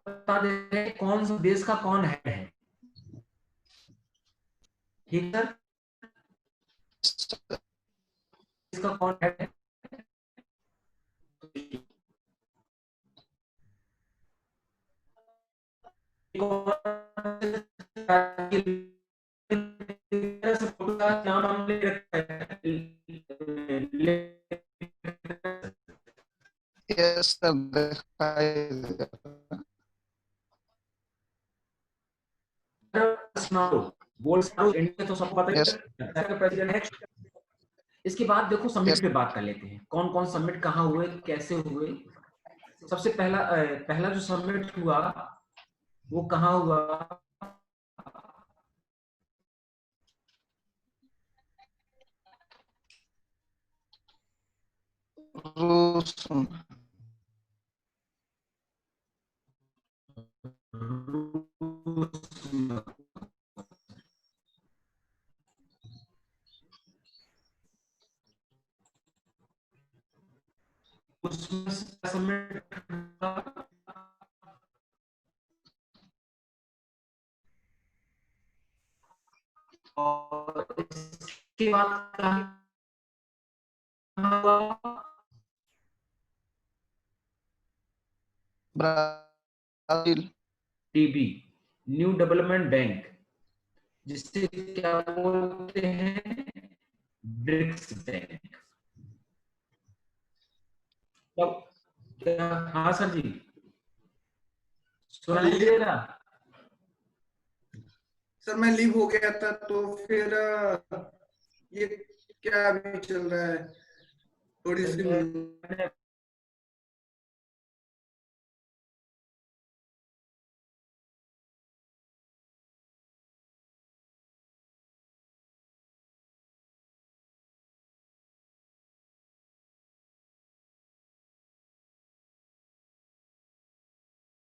बता दे कौन सा देश का कौन हेड है, ठीक सर, इसका कौन हेड है। नाम हमने रखा है, यस सर दिखाई दे रहा बोल्सोनारो इंडिया तो सबको पता है। ही यस है, प्रेसिडेंट है। इसके बाद देखो समिट यस पे बात कर लेते हैं, कौन कौन समिट कहाँ हुए, कैसे हुए। सबसे पहला जो समिट हुआ वो कहाँ हुआ, रूस रूस में। उसमें समिट हुआ, और इसके बाद कहाँ हुआ, Brazil. TB, new development bank, जिससे क्या बोलते हैं, ब्रिक्स बैंक। तब क्या, हाँ सर जी, सुनाई दे रहा। सर मैं लीव हो गया था तो फिर ये क्या अभी चल रहा है, थोड़ी सी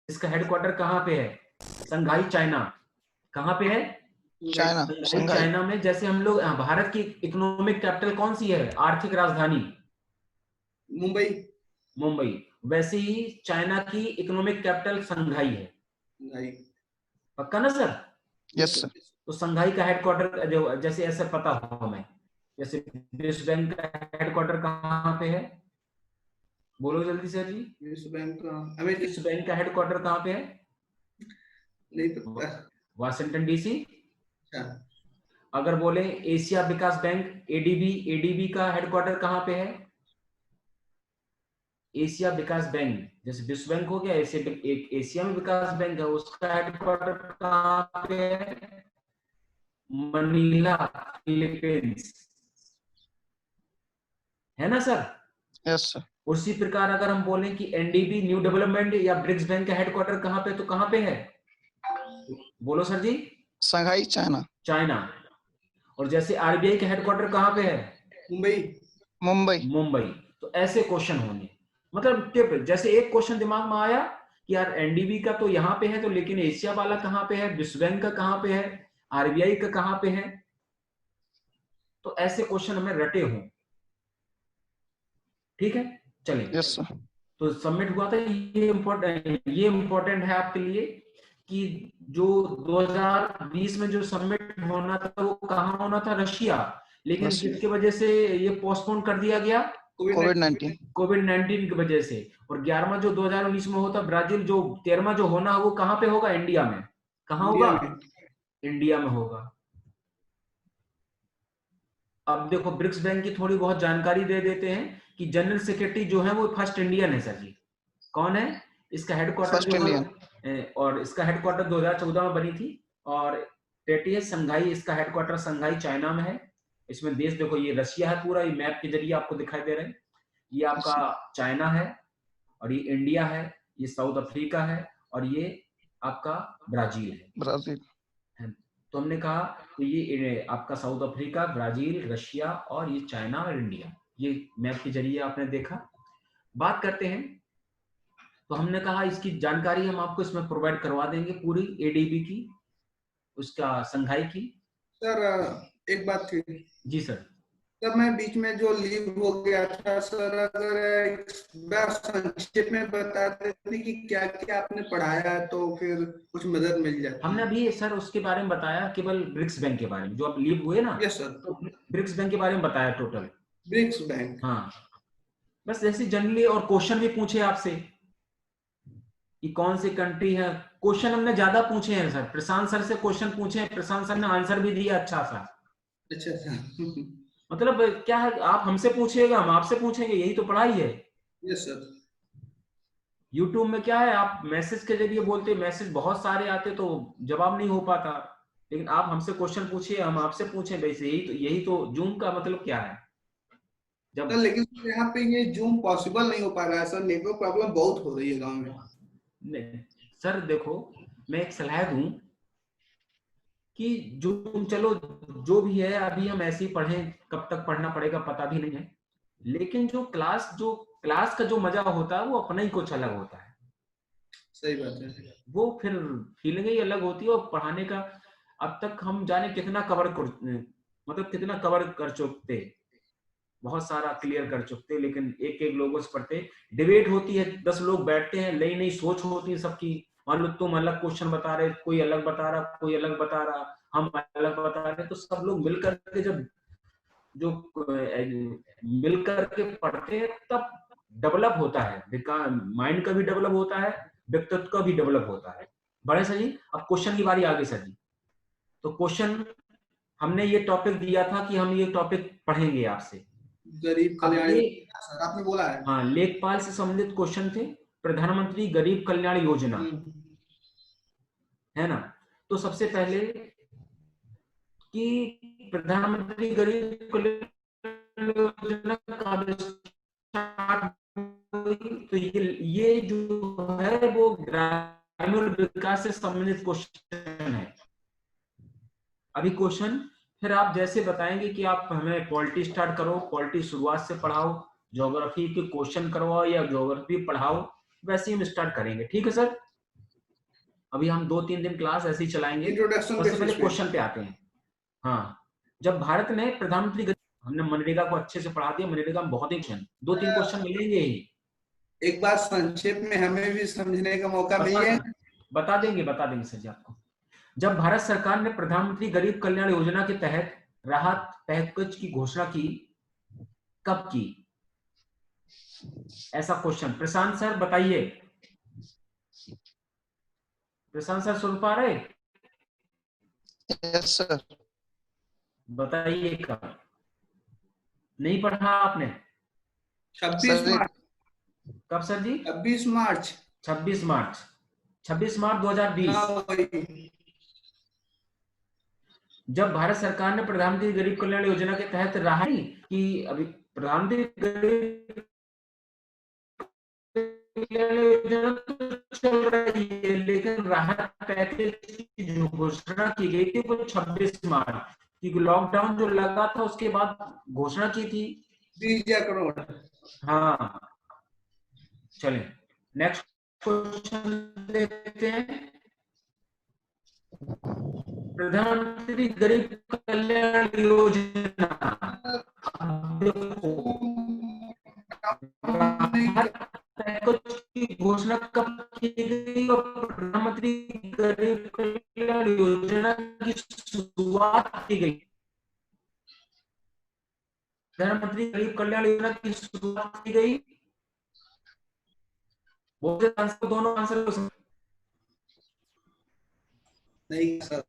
इसका हेडक्वार्टर कहाँ पे है? संघाई चाइना। कहाँ पे है? चाइना, संघाई चाइना में। जैसे हम लोग भारत की इकोनॉमिक कैपिटल कौन सी है, आर्थिक राजधानी? मुंबई। मुंबई। वैसे ही चाइना की इकोनॉमिक कैपिटल संघाई है। भाई पक्का ना सर? Yes sir. तो संघाई का हेडक्वार्टर जो जैसे ऐसे पता हो हमें, जैसे विश्व बैंक का हेडक्वार्टर कहाँ पे है? बोलो जल्दी सर जी। विश्व बैंक का अमेरिका। विश्व बैंक का हेडक्वार्टर कहाँ पे है? नहीं पता। Washington DC. अच्छा। अगर बोले एशिया विकास बैंक एडीबी, एडीबी का हेडक्वार्टर कहाँ पे है? एशिया विकास बैंक, जैसे विश्व बैंक हो गया, एक एशिया में विकास बैंक है, उसका हेडक्वार्टर कहाँ पे है? Manila, Philippines. है ना सर? Yes sir. उसी प्रकार अगर हम बोलें कि एनडीबी, न्यू डेवलपमेंट या ब्रिक्स बैंक का हेडक्वार्टर कहाँ पे, तो कहाँ पे है? बोलो सर जी। Shanghai China. चाइना। और जैसे आरबीआई का हेडक्वार्टर कहाँ पे है? मुंबई। मुंबई। मुंबई। तो ऐसे क्वेश्चन होंगे, मतलब टिप, जैसे एक क्वेश्चन दिमाग में आया कि यार एनडीबी का तो यहाँ पे है, तो लेकिन एशिया वाला कहाँ पे है, विश्व बैंक का कहाँ पे है, आरबीआई का कहाँ पे है, तो ऐसे क्वेश्चन हमें रटे हों। ठीक है, चलिए। Yes sir. तो सबमिट हुआ था, ये इम्पोर्टेंट है आपके लिए कि जो 2020 में जो सबमिट होना था वो कहाँ होना था? रशिया। लेकिन रशिया। किसकी वजह से ये पोस्टपोन कर दिया गया? कोविड-19। कोविड-19 की वजह से। और 11वां जो 2019 में होता ब्राजील, जो 13वां जो होना है वो कहाँ पे होगा? इंडिया में। कहाँ होगा? इंडिया में होगा। अब देखो ब्रिक्स बैंक की थोड़ी बहुत जानकारी दे देते हैं कि जनरल सेक्रेटरी जो है वो फर्स्ट इंडियन है सर जी। कौन है? इसका हेडक्वार्टर फर्स्ट जो इंडियन। है, और इसका हेडक्वार्टर 2014 में बनी थी। और टेटीएस संघाई, इसका हेडक्वार्टर संघाई चाइना में है। इसमें देश देखो, ये रशिया है पूरा, ये मैप के जरिए आपको दिखाई दे रहे हैं। ये आपका चाइना है, और ये इंडिया है, ये साउथ अफ्रीका है, और ये आपका ब्राजील है। ब्राजील। तो हमने कहा तो ये आपका साउथ अफ्रीका, ब्राजील, रशिया, और ये चाइना और इंडिया, ये मैप के जरिए आपने देखा। बात करते हैं, तो हमने कहा इसकी जानकारी हम आपको इसमें प्रोवाइड करवा देंगे पूरी, एडीबी की, उसका संघाई की। सर एक बात थी। जी सर। तब मैं बीच में जो लीव हो गया था सर, अगर संक्षेप में बता देते कि क्या क्या आपने पढ़ाया है तो फिर कुछ मदद मिल जाती। हमने अभी सर उसके बारे में बताया, केवल ब्रिक्स बैंक के बारे में, जो आप लीव हुए ना। Yes sir. तो ब्रिक्स बैंक के बारे में बताया टोटल। BRICS bank. हाँ, बस ऐसे जनरली, और क्वेश्चन भी पूछे आपसे कि कौन सी कंट्री है। क्वेश्चन हमने ज्यादा पूछे हैं सर, प्रशांत सर से क्वेश्चन पूछे हैं, प्रशांत सर ने आंसर भी दिया अच्छा सा। अच्छा अच्छा। मतलब क्या है, आप हमसे पूछिएगा, हम आपसे पूछेंगे, यही तो पढ़ाई है। Yes sir. यूट्यूब में क्या है, आप मैसेज के जरिए बोलते, मैसेज बहुत सारे आते तो जवाब नहीं हो पाता। लेकिन आप हमसे क्वेश्चन पूछिए, हम आपसे पूछें, वैसे यही तो जूम का मतलब क्या है। जब सर लेकिन यहाँ पे ये जूम पॉसिबल नहीं हो पा रहा है सर, नेटवर्क प्रॉब्लम बहुत हो रही है गांव में। नहीं सर, देखो मैं एक सलाह दूं कि जूम, चलो जो भी है, अभी हम ऐसे ही पढ़ें, कब तक पढ़ना पड़ेगा पता भी नहीं है। लेकिन जो क्लास का जो मजा होता है वो अपना ही कुछ अलग होता है। सही बात है। वो फिर फीलिंग ही अलग होती है। और पढ़ाने का, अब तक हम जाने कितना मतलब कितना कवर कर चुकते, बहुत सारा क्लियर कर चुकते, लेकिन एक एक लोगों से पढ़ते। डिबेट होती है, 10 लोग बैठते हैं, नई नई सोच होती है सबकी। मान लो तुम अलग क्वेश्चन बता रहे, कोई अलग बता रहा, कोई अलग बता रहा, हम अलग बता रहे, तो सब लोग मिलकर के जब जो मिलकर के पढ़ते हैं तब डेवलप होता है, माइंड का भी डेवलप होता है, व्यक्तित्व का भी डेवलप होता है। बड़े सर जी, अब क्वेश्चन की बारी आ गई सर जी। तो क्वेश्चन हमने ये टॉपिक दिया था कि हम ये टॉपिक पढ़ेंगे आपसे। गरीब अब कल्याण ये, योजना सर आपने बोला है। हाँ, लेखपाल से संबंधित क्वेश्चन थे, प्रधानमंत्री गरीब कल्याण योजना, है ना। तो सबसे पहले कि प्रधानमंत्री गरीब कल्याण योजना कब स्टार्ट हुई, तो ये जो है वो ग्रामीण विकास से संबंधित क्वेश्चन है। अभी क्वेश्चन फिर आप जैसे बताएंगे कि आप हमें पॉलिटी स्टार्ट करो, पॉलिटी शुरुआत से पढ़ाओ, ज्योग्राफी के क्वेश्चन करवाओ या ज्योग्राफी पढ़ाओ, वैसे ही हम स्टार्ट करेंगे। ठीक है सर। अभी हम 2-3 दिन क्लास ऐसे ही चलाएंगे। इंट्रोडक्शन सबसे पहले बेसिस पे। क्वेश्चन पे आते हैं। हाँ, जब भारत ने प्रधानमंत्री हमने मनरेगा को अच्छे से पढ़ा दिया। मनरेगा में बहुत ही क्वेश्चन, 2-3 क्वेश्चन मिलेंगे ही। एक बार संक्षेप में हमें भी समझने का मौका मिल जाए। बता देंगे सर जी आपको। जब भारत सरकार ने प्रधानमंत्री गरीब कल्याण योजना के तहत राहत पैकेज की घोषणा की, कब की? ऐसा क्वेश्चन। प्रशांत सर बताइए। प्रशांत सर सुन पा रहे? Yes sir. बताइए कब। नहीं पढ़ा आपने? 26 मार्च। कब सर जी? 26 मार्च। 26 मार्च 2020। हाँ वही। जब भारत सरकार ने प्रधानमंत्री गरीब कल्याण योजना के तहत राहत की, अभी प्रधानमंत्री गरीब कल्याण योजना तो चल रही है, लेकिन राहत पैकेज की जो घोषणा की गई थी वो 26 मार्च, क्योंकि लॉकडाउन जो लगा था उसके बाद घोषणा की थी। 20,000 करोड़। हाँ, चलें नेक्स्ट क्वेश्चन देखते हैं। प्रधानमंत्री गरीब कल्याण योजना, पैकेज की घोषणा कब की गई और प्रधानमंत्री गरीब कल्याण योजना की शुरुआत की गई? प्रधानमंत्री गरीब कल्याण योजना की शुरुआत की गई। आंसर, दोनों आंसर हो सकते। नहीं सर।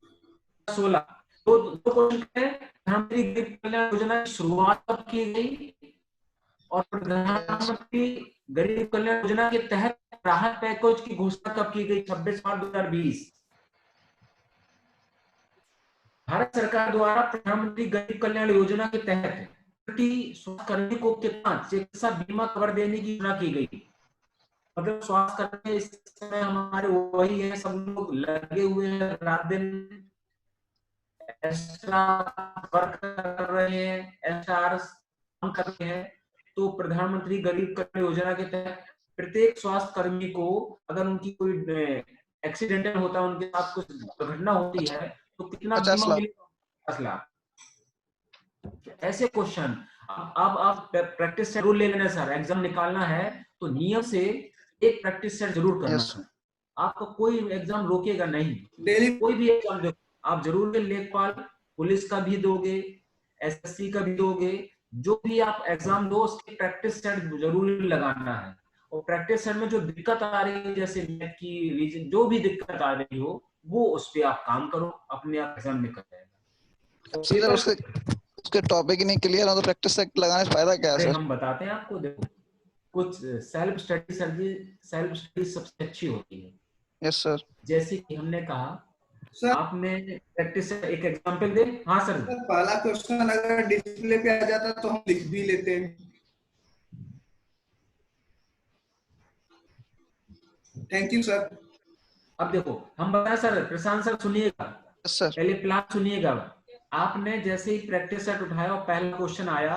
16 दो क्वेश्चन है। प्रधानमंत्री गरीब कल्याण योजना की शुरुआत कब की गई और प्रधानमंत्री गरीब कल्याण योजना के तहत राहत पैकेज की घोषणा कब की गई? 26 मार्च 2020। भारत सरकार द्वारा प्रधानमंत्री गरीब कल्याण योजना के तहत प्रति स्वास्थ्यकर्मी को कितना चिकित्सा बीमा कवर देने की घोषणा की गई? मतलब स्वास्थ्यकर्मी इस समय हमारे वही है, सब लोग लगे हुए हैं, रात दिन एक्स्ट्रा वर्क कर रहे हैं, एक्स्ट्रा काम कर रहे हैं। तो प्रधानमंत्री गरीब कल्याण योजना के तहत प्रत्येक स्वास्थ्य कर्मी को अगर उनकी कोई एक्सीडेंटल होता है, उनके साथ कुछ दुर्घटना होती है, तो कितना 50 बीमा लाख। मिलेगा? 50 लाख। ऐसे क्वेश्चन अब आप प्रैक्टिस सेट जरूर ले लेना सर। एग्जाम निकालना है तो नियम से एक प्रैक्टिस सेट जरूर करना यस है। आपको कोई एग्जाम रोकेगा नहीं। डेली। कोई भी एग्जाम दो, आप जरूर लेखपाल, पुलिस का भी दोगे, एसएससी का भी दोगे, जो भी आप एग्जाम दो उसकी प्रैक्टिस सेट जरूर लगाना है। और प्रैक्टिस सेट में जो दिक्कत आ रही है, जैसे मैथ की रीजन, जो भी दिक्कत आ रही हो, वो उस पर आप काम करो, अपने आप एग्जाम निकल जाएगा। सर उसके टॉपिक ही नहीं क्लियर हो तो प्रैक्टिस सेट लगाने से फायदा क्या है अरे सर? हम बताते हैं आपको। देखो, कुछ सेल्फ स्टडी सेल्फ स्टडी सबसे अच्छी होती है। Yes sir. जैसे कि हमने कहा, सर आपने प्रैक्टिस एक एग्जांपल दे। हाँ सर। पहला क्वेश्चन अगर डिस्प्ले पे आ जाता तो हम लिख भी लेते हैं। Thank you sir. अब देखो हम बताएं सर, प्रशांत सर सुनिएगा, यस सर। पहले प्लान सुनिएगा। आपने जैसे ही प्रैक्टिस सेट उठाया और पहला क्वेश्चन आया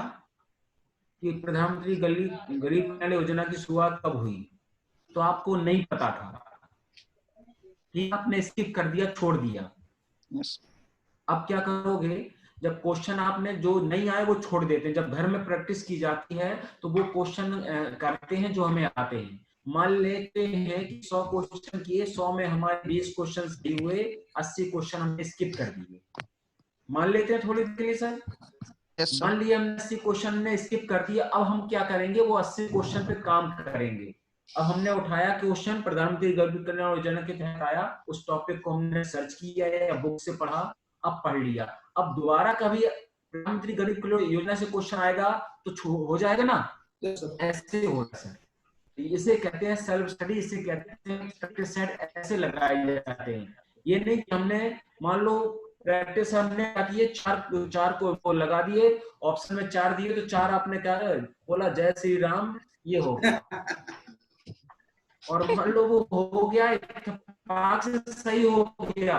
कि प्रधानमंत्री गरीब कल्याण योजना की शुरुआत कब हुई, तो आपको नहीं पता था कि आपने स्किप कर दिया, छोड़ दिया। यस। अब क्या करोगे? जब क्वेश्चन आपने जो नहीं आए वो छोड़ देते हैं। जब घर में प्रैक्टिस की जाती है तो वो क्वेश्चन करते हैं जो हमें आते हैं। मान लेते हैं कि 100 क्वेश्चन किए, 100 में हमारे 20 क्वेश्चन सही हुए, 80 क्वेश्चन हमने स्किप कर दिए। मान लेते हैं थोड़ी देर के लिए सर। Yes sir. मान लिया हमने 80 क्वेश्चन ने स्किप कर दिया। अब हम क्या करेंगे? वो 80 क्वेश्चन पे काम करेंगे। अब हमने उठाया क्वेश्चन, प्रधानमंत्री गरीब कल्याण योजना के तहत आया, उस टॉपिक को हमने सर्च किया या बुक से पढ़ा, अब पढ़ लिया। अब दोबारा कभी प्रधानमंत्री गरीब कल्याण योजना से क्वेश्चन आएगा तो हो जाएगा ना? ऐसे होगा सर। इसे कहते हैं सेल्फ स्टडी, इसे कहते हैं प्रैक्टिस सेट। ऐसे लगाए जाते हैं। ये नहीं कि हमने मान लो प्रैक्टिस हमने किए, चार को लगा दिए, ऑप्शन में 4 दिए तो 4 आपने क्या बोला जय श्री राम, ये हो गया। और मान लो वो हो गया, इत्तेफाक से सही हो गया,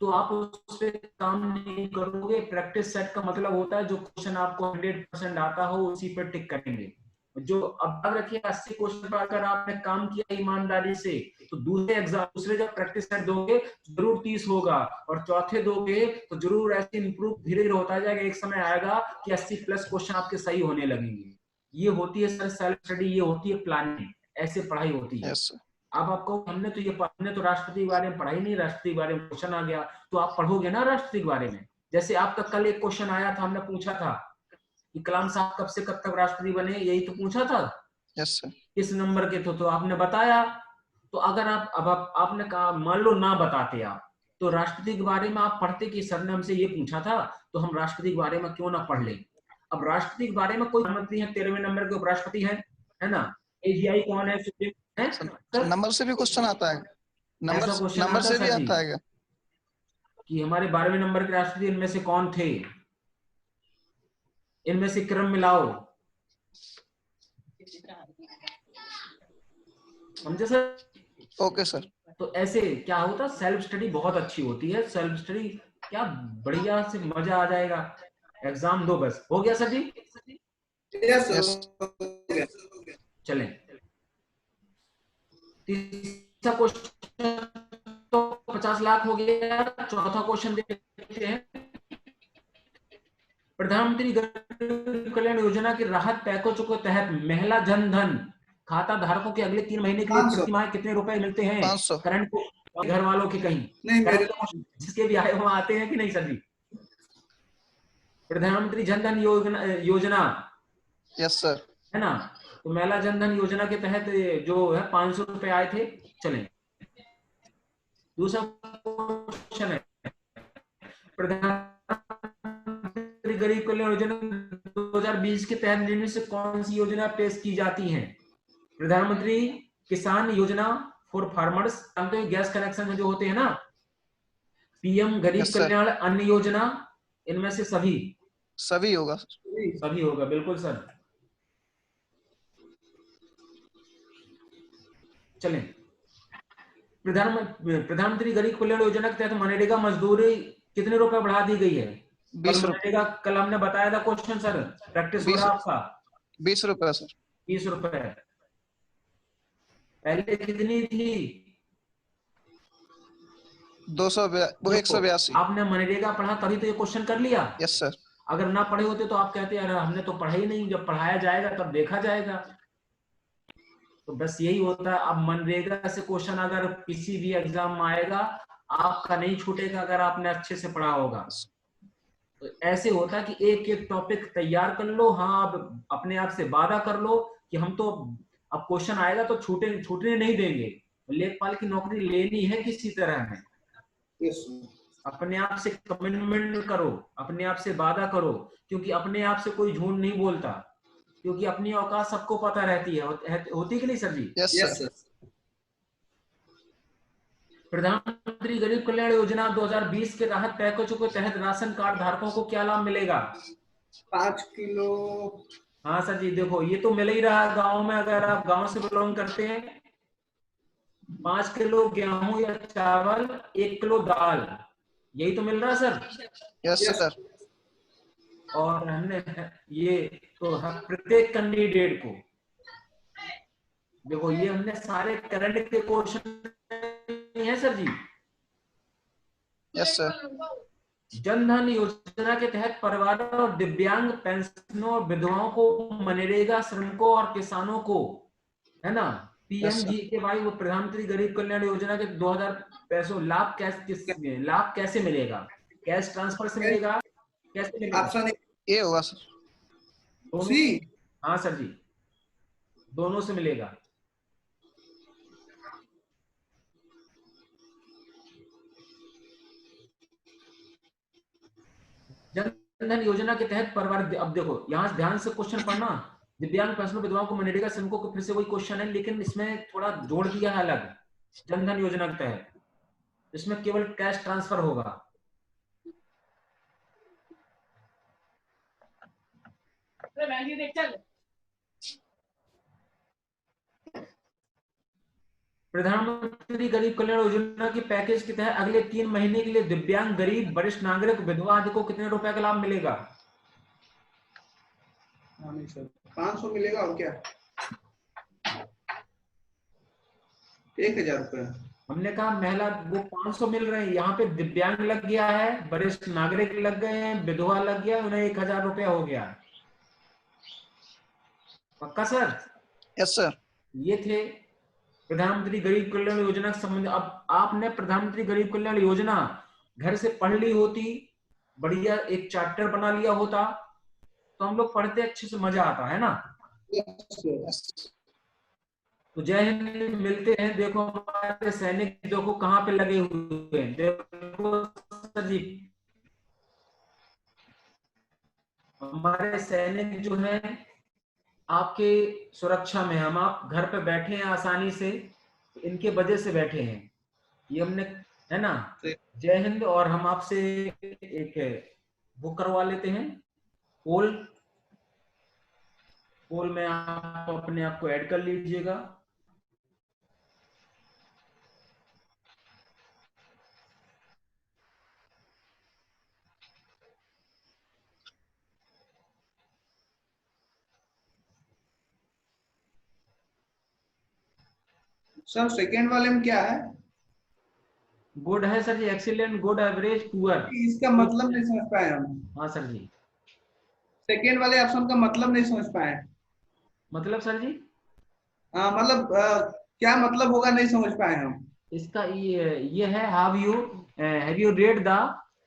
तो आप उस पर काम नहीं करोगे। प्रैक्टिस सेट का मतलब होता है जो क्वेश्चन आपको 100% आता हो उसी पर टिक करेंगे। जो अब याद रखिए 80 क्वेश्चन पर अगर आपने काम किया ईमानदारी से तो दूसरे जब प्रैक्टिस सेट दोगे जरूर 30 होगा, और चौथे दोगे तो जरूर ऐसे इंप्रूव धीरे धीरे होता जाएगा। एक समय आएगा कि 80 प्लस क्वेश्चन आपके सही होने लगेंगे। ये होती है सर सेल्फ स्टडी, ये होती है प्लानिंग, ऐसे पढ़ाई होती है। यस अब आपको हमने तो राष्ट्रपति के बारे में पढ़ाई नहीं, राष्ट्रपति के बारे में क्वेश्चन आ गया तो आप पढ़ोगे ना राष्ट्रपति के बारे में। जैसे आपका कल एक क्वेश्चन आया था, हमने पूछा था कि कलाम साहब कब से कब तक राष्ट्रपति बने, यही तो पूछा था। Yes sir. किस नंबर के तो आपने बताया। तो अगर आपने कहा मान लो ना बताते आप, तो राष्ट्रपति के बारे में आप पढ़ते कि सर ने हमसे ये पूछा था तो हम राष्ट्रपति के बारे में क्यों ना पढ़ लें। अब राष्ट्रपति के बारे में कोई प्रधानमंत्री है, 13वें नंबर के उपराष्ट्रपति है ना। एजीआई कौन है, सुप्रीम है। नंबर से भी क्वेश्चन आता है, नंबर से भी आता है कि हमारे 12वें नंबर के राष्ट्रपति इनमें से कौन थे, इनमें से क्रम मिलाओ। समझे सर? Okay sir. तो ऐसे क्या होता, सेल्फ स्टडी बहुत अच्छी होती है। सेल्फ स्टडी क्या बढ़िया से मजा आ जाएगा। एग्जाम दो बस। हो गया सर जी? यस। चलें तीसरा क्वेश्चन तो 50 लाख हो गया। चौथा क्वेश्चन देखते हैं। प्रधानमंत्री गरीब कल्याण योजना की राहत पैकेजों के तहत महिला जन धन खाता धारकों के अगले 3 महीने के लिए प्रति माह कितने रुपए मिलते हैं? 500। करंट को घर वालों के कहीं नहीं, जिसके भी आए वहां आते हैं कि नहीं सर जी? प्रधानमंत्री जन धन योजना यस सर है ना। तो महिला जन धन योजना के तहत जो है 500 रुपए आए थे। चलें दूसरा क्वेश्चन है, प्रधानमंत्री गरीब कल्याण योजना 2020 के तहत निम्न से कौन सी योजना पेश की जाती है? प्रधानमंत्री किसान योजना फॉर फार्मर्स, गैस कनेक्शन जो होते हैं ना, पीएम गरीब कल्याण अन्न योजना, इनमें से सभी होगा। सभी होगा, बिल्कुल सर। चलें प्रधानमंत्री गरीब कल्याण योजना के तहत मनरेगा मजदूरी कितने रुपए बढ़ा दी गई है? 20 रुपए। कल हमने बताया था क्वेश्चन सर, प्रैक्टिस हो रहा आपका। 20 रुपए सर। 20 रुपए। पहले कितनी थी? 182। आपने मनरेगा पढ़ा तभी तो ये क्वेश्चन कर लिया। Yes sir. अगर ना पढ़े होते तो आप कहते यार हमने तो पढ़ा ही नहीं, जब पढ़ाया जाएगा तब देखा जाएगा। तो बस यही होता है। अब मनरेगा से क्वेश्चन अगर किसी भी एग्जाम में आएगा आपका नहीं छूटेगा अगर आपने अच्छे से पढ़ा होगा। तो ऐसे होता है कि एक एक टॉपिक तैयार कर लो। हाँ, अब अपने आप से वादा कर लो कि हम तो अब क्वेश्चन आएगा तो छूटने नहीं देंगे। लेखपाल की नौकरी लेनी है किसी तरह में। अपने आप से कमिटमेंट करो, अपने आप से वादा करो, क्योंकि अपने आप से कोई झूठ नहीं बोलता, क्योंकि अपनी औकात सबको पता रहती है। होती कि नहीं सर जी? Yes sir. प्रधानमंत्री गरीब कल्याण योजना 2020 के राहत पैकेजों के तहत राशन कार्ड धारकों को क्या लाभ मिलेगा? 5 किलो। हाँ सर जी, देखो ये तो मिल ही रहा है। गांव में अगर आप गांव से बिलोंग करते हैं 5 किलो गेहूं या चावल, 1 किलो दाल, यही तो मिल रहा है सर। Yes sir. और हमने ये तो प्रत्येक कैंडिडेट को, देखो ये हमने सारे करंट के क्वेश्चन है sir ji. Yes sir. Jan Dhan योजना के तहत परिवारों और दिव्यांग पेंशनों और विधवाओं को, मनरेगा श्रमिकों और किसानों को, है ना, पीएमजीकेवाई वो प्रधानमंत्री गरीब कल्याण योजना के 2000 पैसों लाभ कैसे मिलेगा? कैश ट्रांसफर से मिलेगा? कैसे मिलेगा? ऑप्शन ए होगा सर। सी। हाँ सर जी, दोनों से मिलेगा। जन धन योजना के तहत परिवार, अब देखो यहां से ध्यान से क्वेश्चन पढ़ना। दिव्यांग पेंशनों विधवाओं को, मनरेगा श्रमिकों को, फिर से वही क्वेश्चन है लेकिन इसमें थोड़ा जोड़ दिया है अलग। जन धन योजना के तहत इसमें केवल कैश ट्रांसफर होगा। प्रधानमंत्री गरीब कल्याण योजना की पैकेज के तहत अगले 3 महीने के लिए दिव्यांग, गरीब, वरिष्ठ नागरिक, विधवा आदि को कितने रुपए का लाभ मिलेगा? 500 मिलेगा और क्या, 1000 रुपये। हमने कहा महिला वो 500 मिल रहे हैं, यहाँ पे दिव्यांग लग गया है, वरिष्ठ नागरिक लग गए हैं, विधवा लग गया, उन्हें 1000 रुपया हो गया। पक्का सर? Yes sir. ये थे प्रधानमंत्री गरीब कल्याण योजना के संबंध। अब आपने प्रधानमंत्री गरीब कल्याण योजना घर से पढ़ ली होती, बढ़िया एक चार्टर बना लिया होता, तो हम लोग पढ़ते अच्छे से मजा आता है ना। तो जय हिंद, मिलते हैं। देखो हमारे सैनिक देखो कहाँ पे लगे हुए हैं, देखो सर जी हमारे सैनिक जो है आपके सुरक्षा में, हम आप घर पे बैठे हैं आसानी से, इनके वजह से बैठे हैं, ये हमने, है ना। जय हिंद। और हम आपसे एक वो करवा लेते हैं पोल, पोल में आप अपने आप को ऐड कर लीजिएगा। सर सेकेंड वाले में क्या है? गुड है सर जी, एक्सीलेंट, गुड, एवरेज, पुअर। इसका मतलब नहीं समझ पाए हम। हाँ सर जी। सेकेंड वाले ऑप्शन का मतलब नहीं समझ पाए। मतलब सर जी? हाँ मतलब क्या मतलब होगा नहीं समझ पाए हम। इसका ये है, have you read the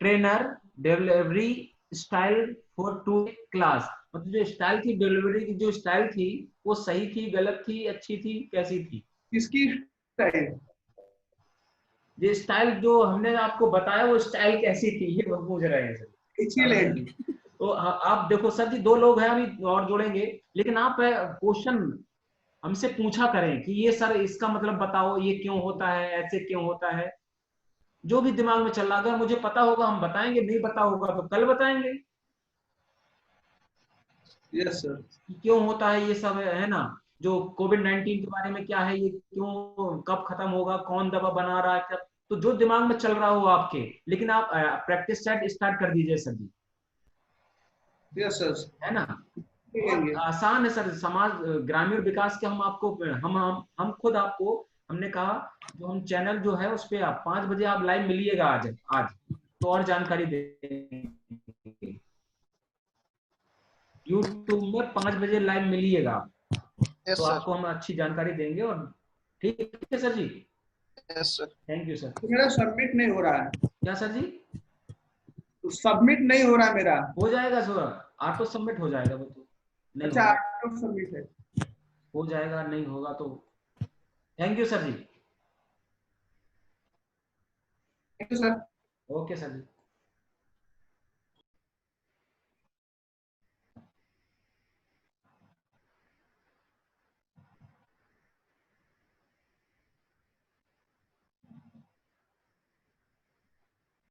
trainer delivery style for to class. मतलब जो स्टाइल थी, डिलीवरी की जो स्टाइल थी, वो सही थी, गलत थी, अच्छी थी, कैसी थी? किसकी स्टाइल? ये स्टाइल जो हमने आपको बताया वो स्टाइल कैसी थी, ये वो पूछ रहे हैं सर। एक्सीलेंट। तो आप देखो सर जी, 2 लोग हैं अभी और जोड़ेंगे, लेकिन आप क्वेश्चन हमसे पूछा करें कि ये सर इसका मतलब बताओ, ये क्यों होता है, ऐसे क्यों होता है। जो भी दिमाग में चल रहा, अगर मुझे पता होगा हम बताएंगे, नहीं पता होगा तो कल बताएंगे यस सर। क्यों होता है ये सब, है ना। जो कोविड-19 के बारे में क्या है, ये क्यों, कब खत्म होगा, कौन दवा बना रहा है, कब, तो जो दिमाग में चल रहा हो आपके, लेकिन आप प्रैक्टिस सेट स्टार्ट कर दीजिए सर जी, यस सर। है ना। बहुत आसान है सर। समाज ग्रामीण विकास के हम आपको, हम खुद आपको, हमने कहा जो हम चैनल जो है उस पे आप 5 बजे आप लाइव मिलिएगा आज, तो और जानकारी देंगे। यूट्यूब में 5 बजे लाइव मिलिएगा, यस तो सर। आपको हम अच्छी जानकारी देंगे। और ठीक है sir ji, yes sir. Thank you sir. मेरा सबमिट नहीं हो रहा है। क्या सर जी? सबमिट नहीं हो रहा मेरा। हो जाएगा सर, ऑटो सबमिट हो जाएगा, वो तो नहीं अच्छा होगा, ऑटो सबमिट है। हो जाएगा, नहीं होगा तो। Thank you sir ji. Thank you sir. Okay sir ji.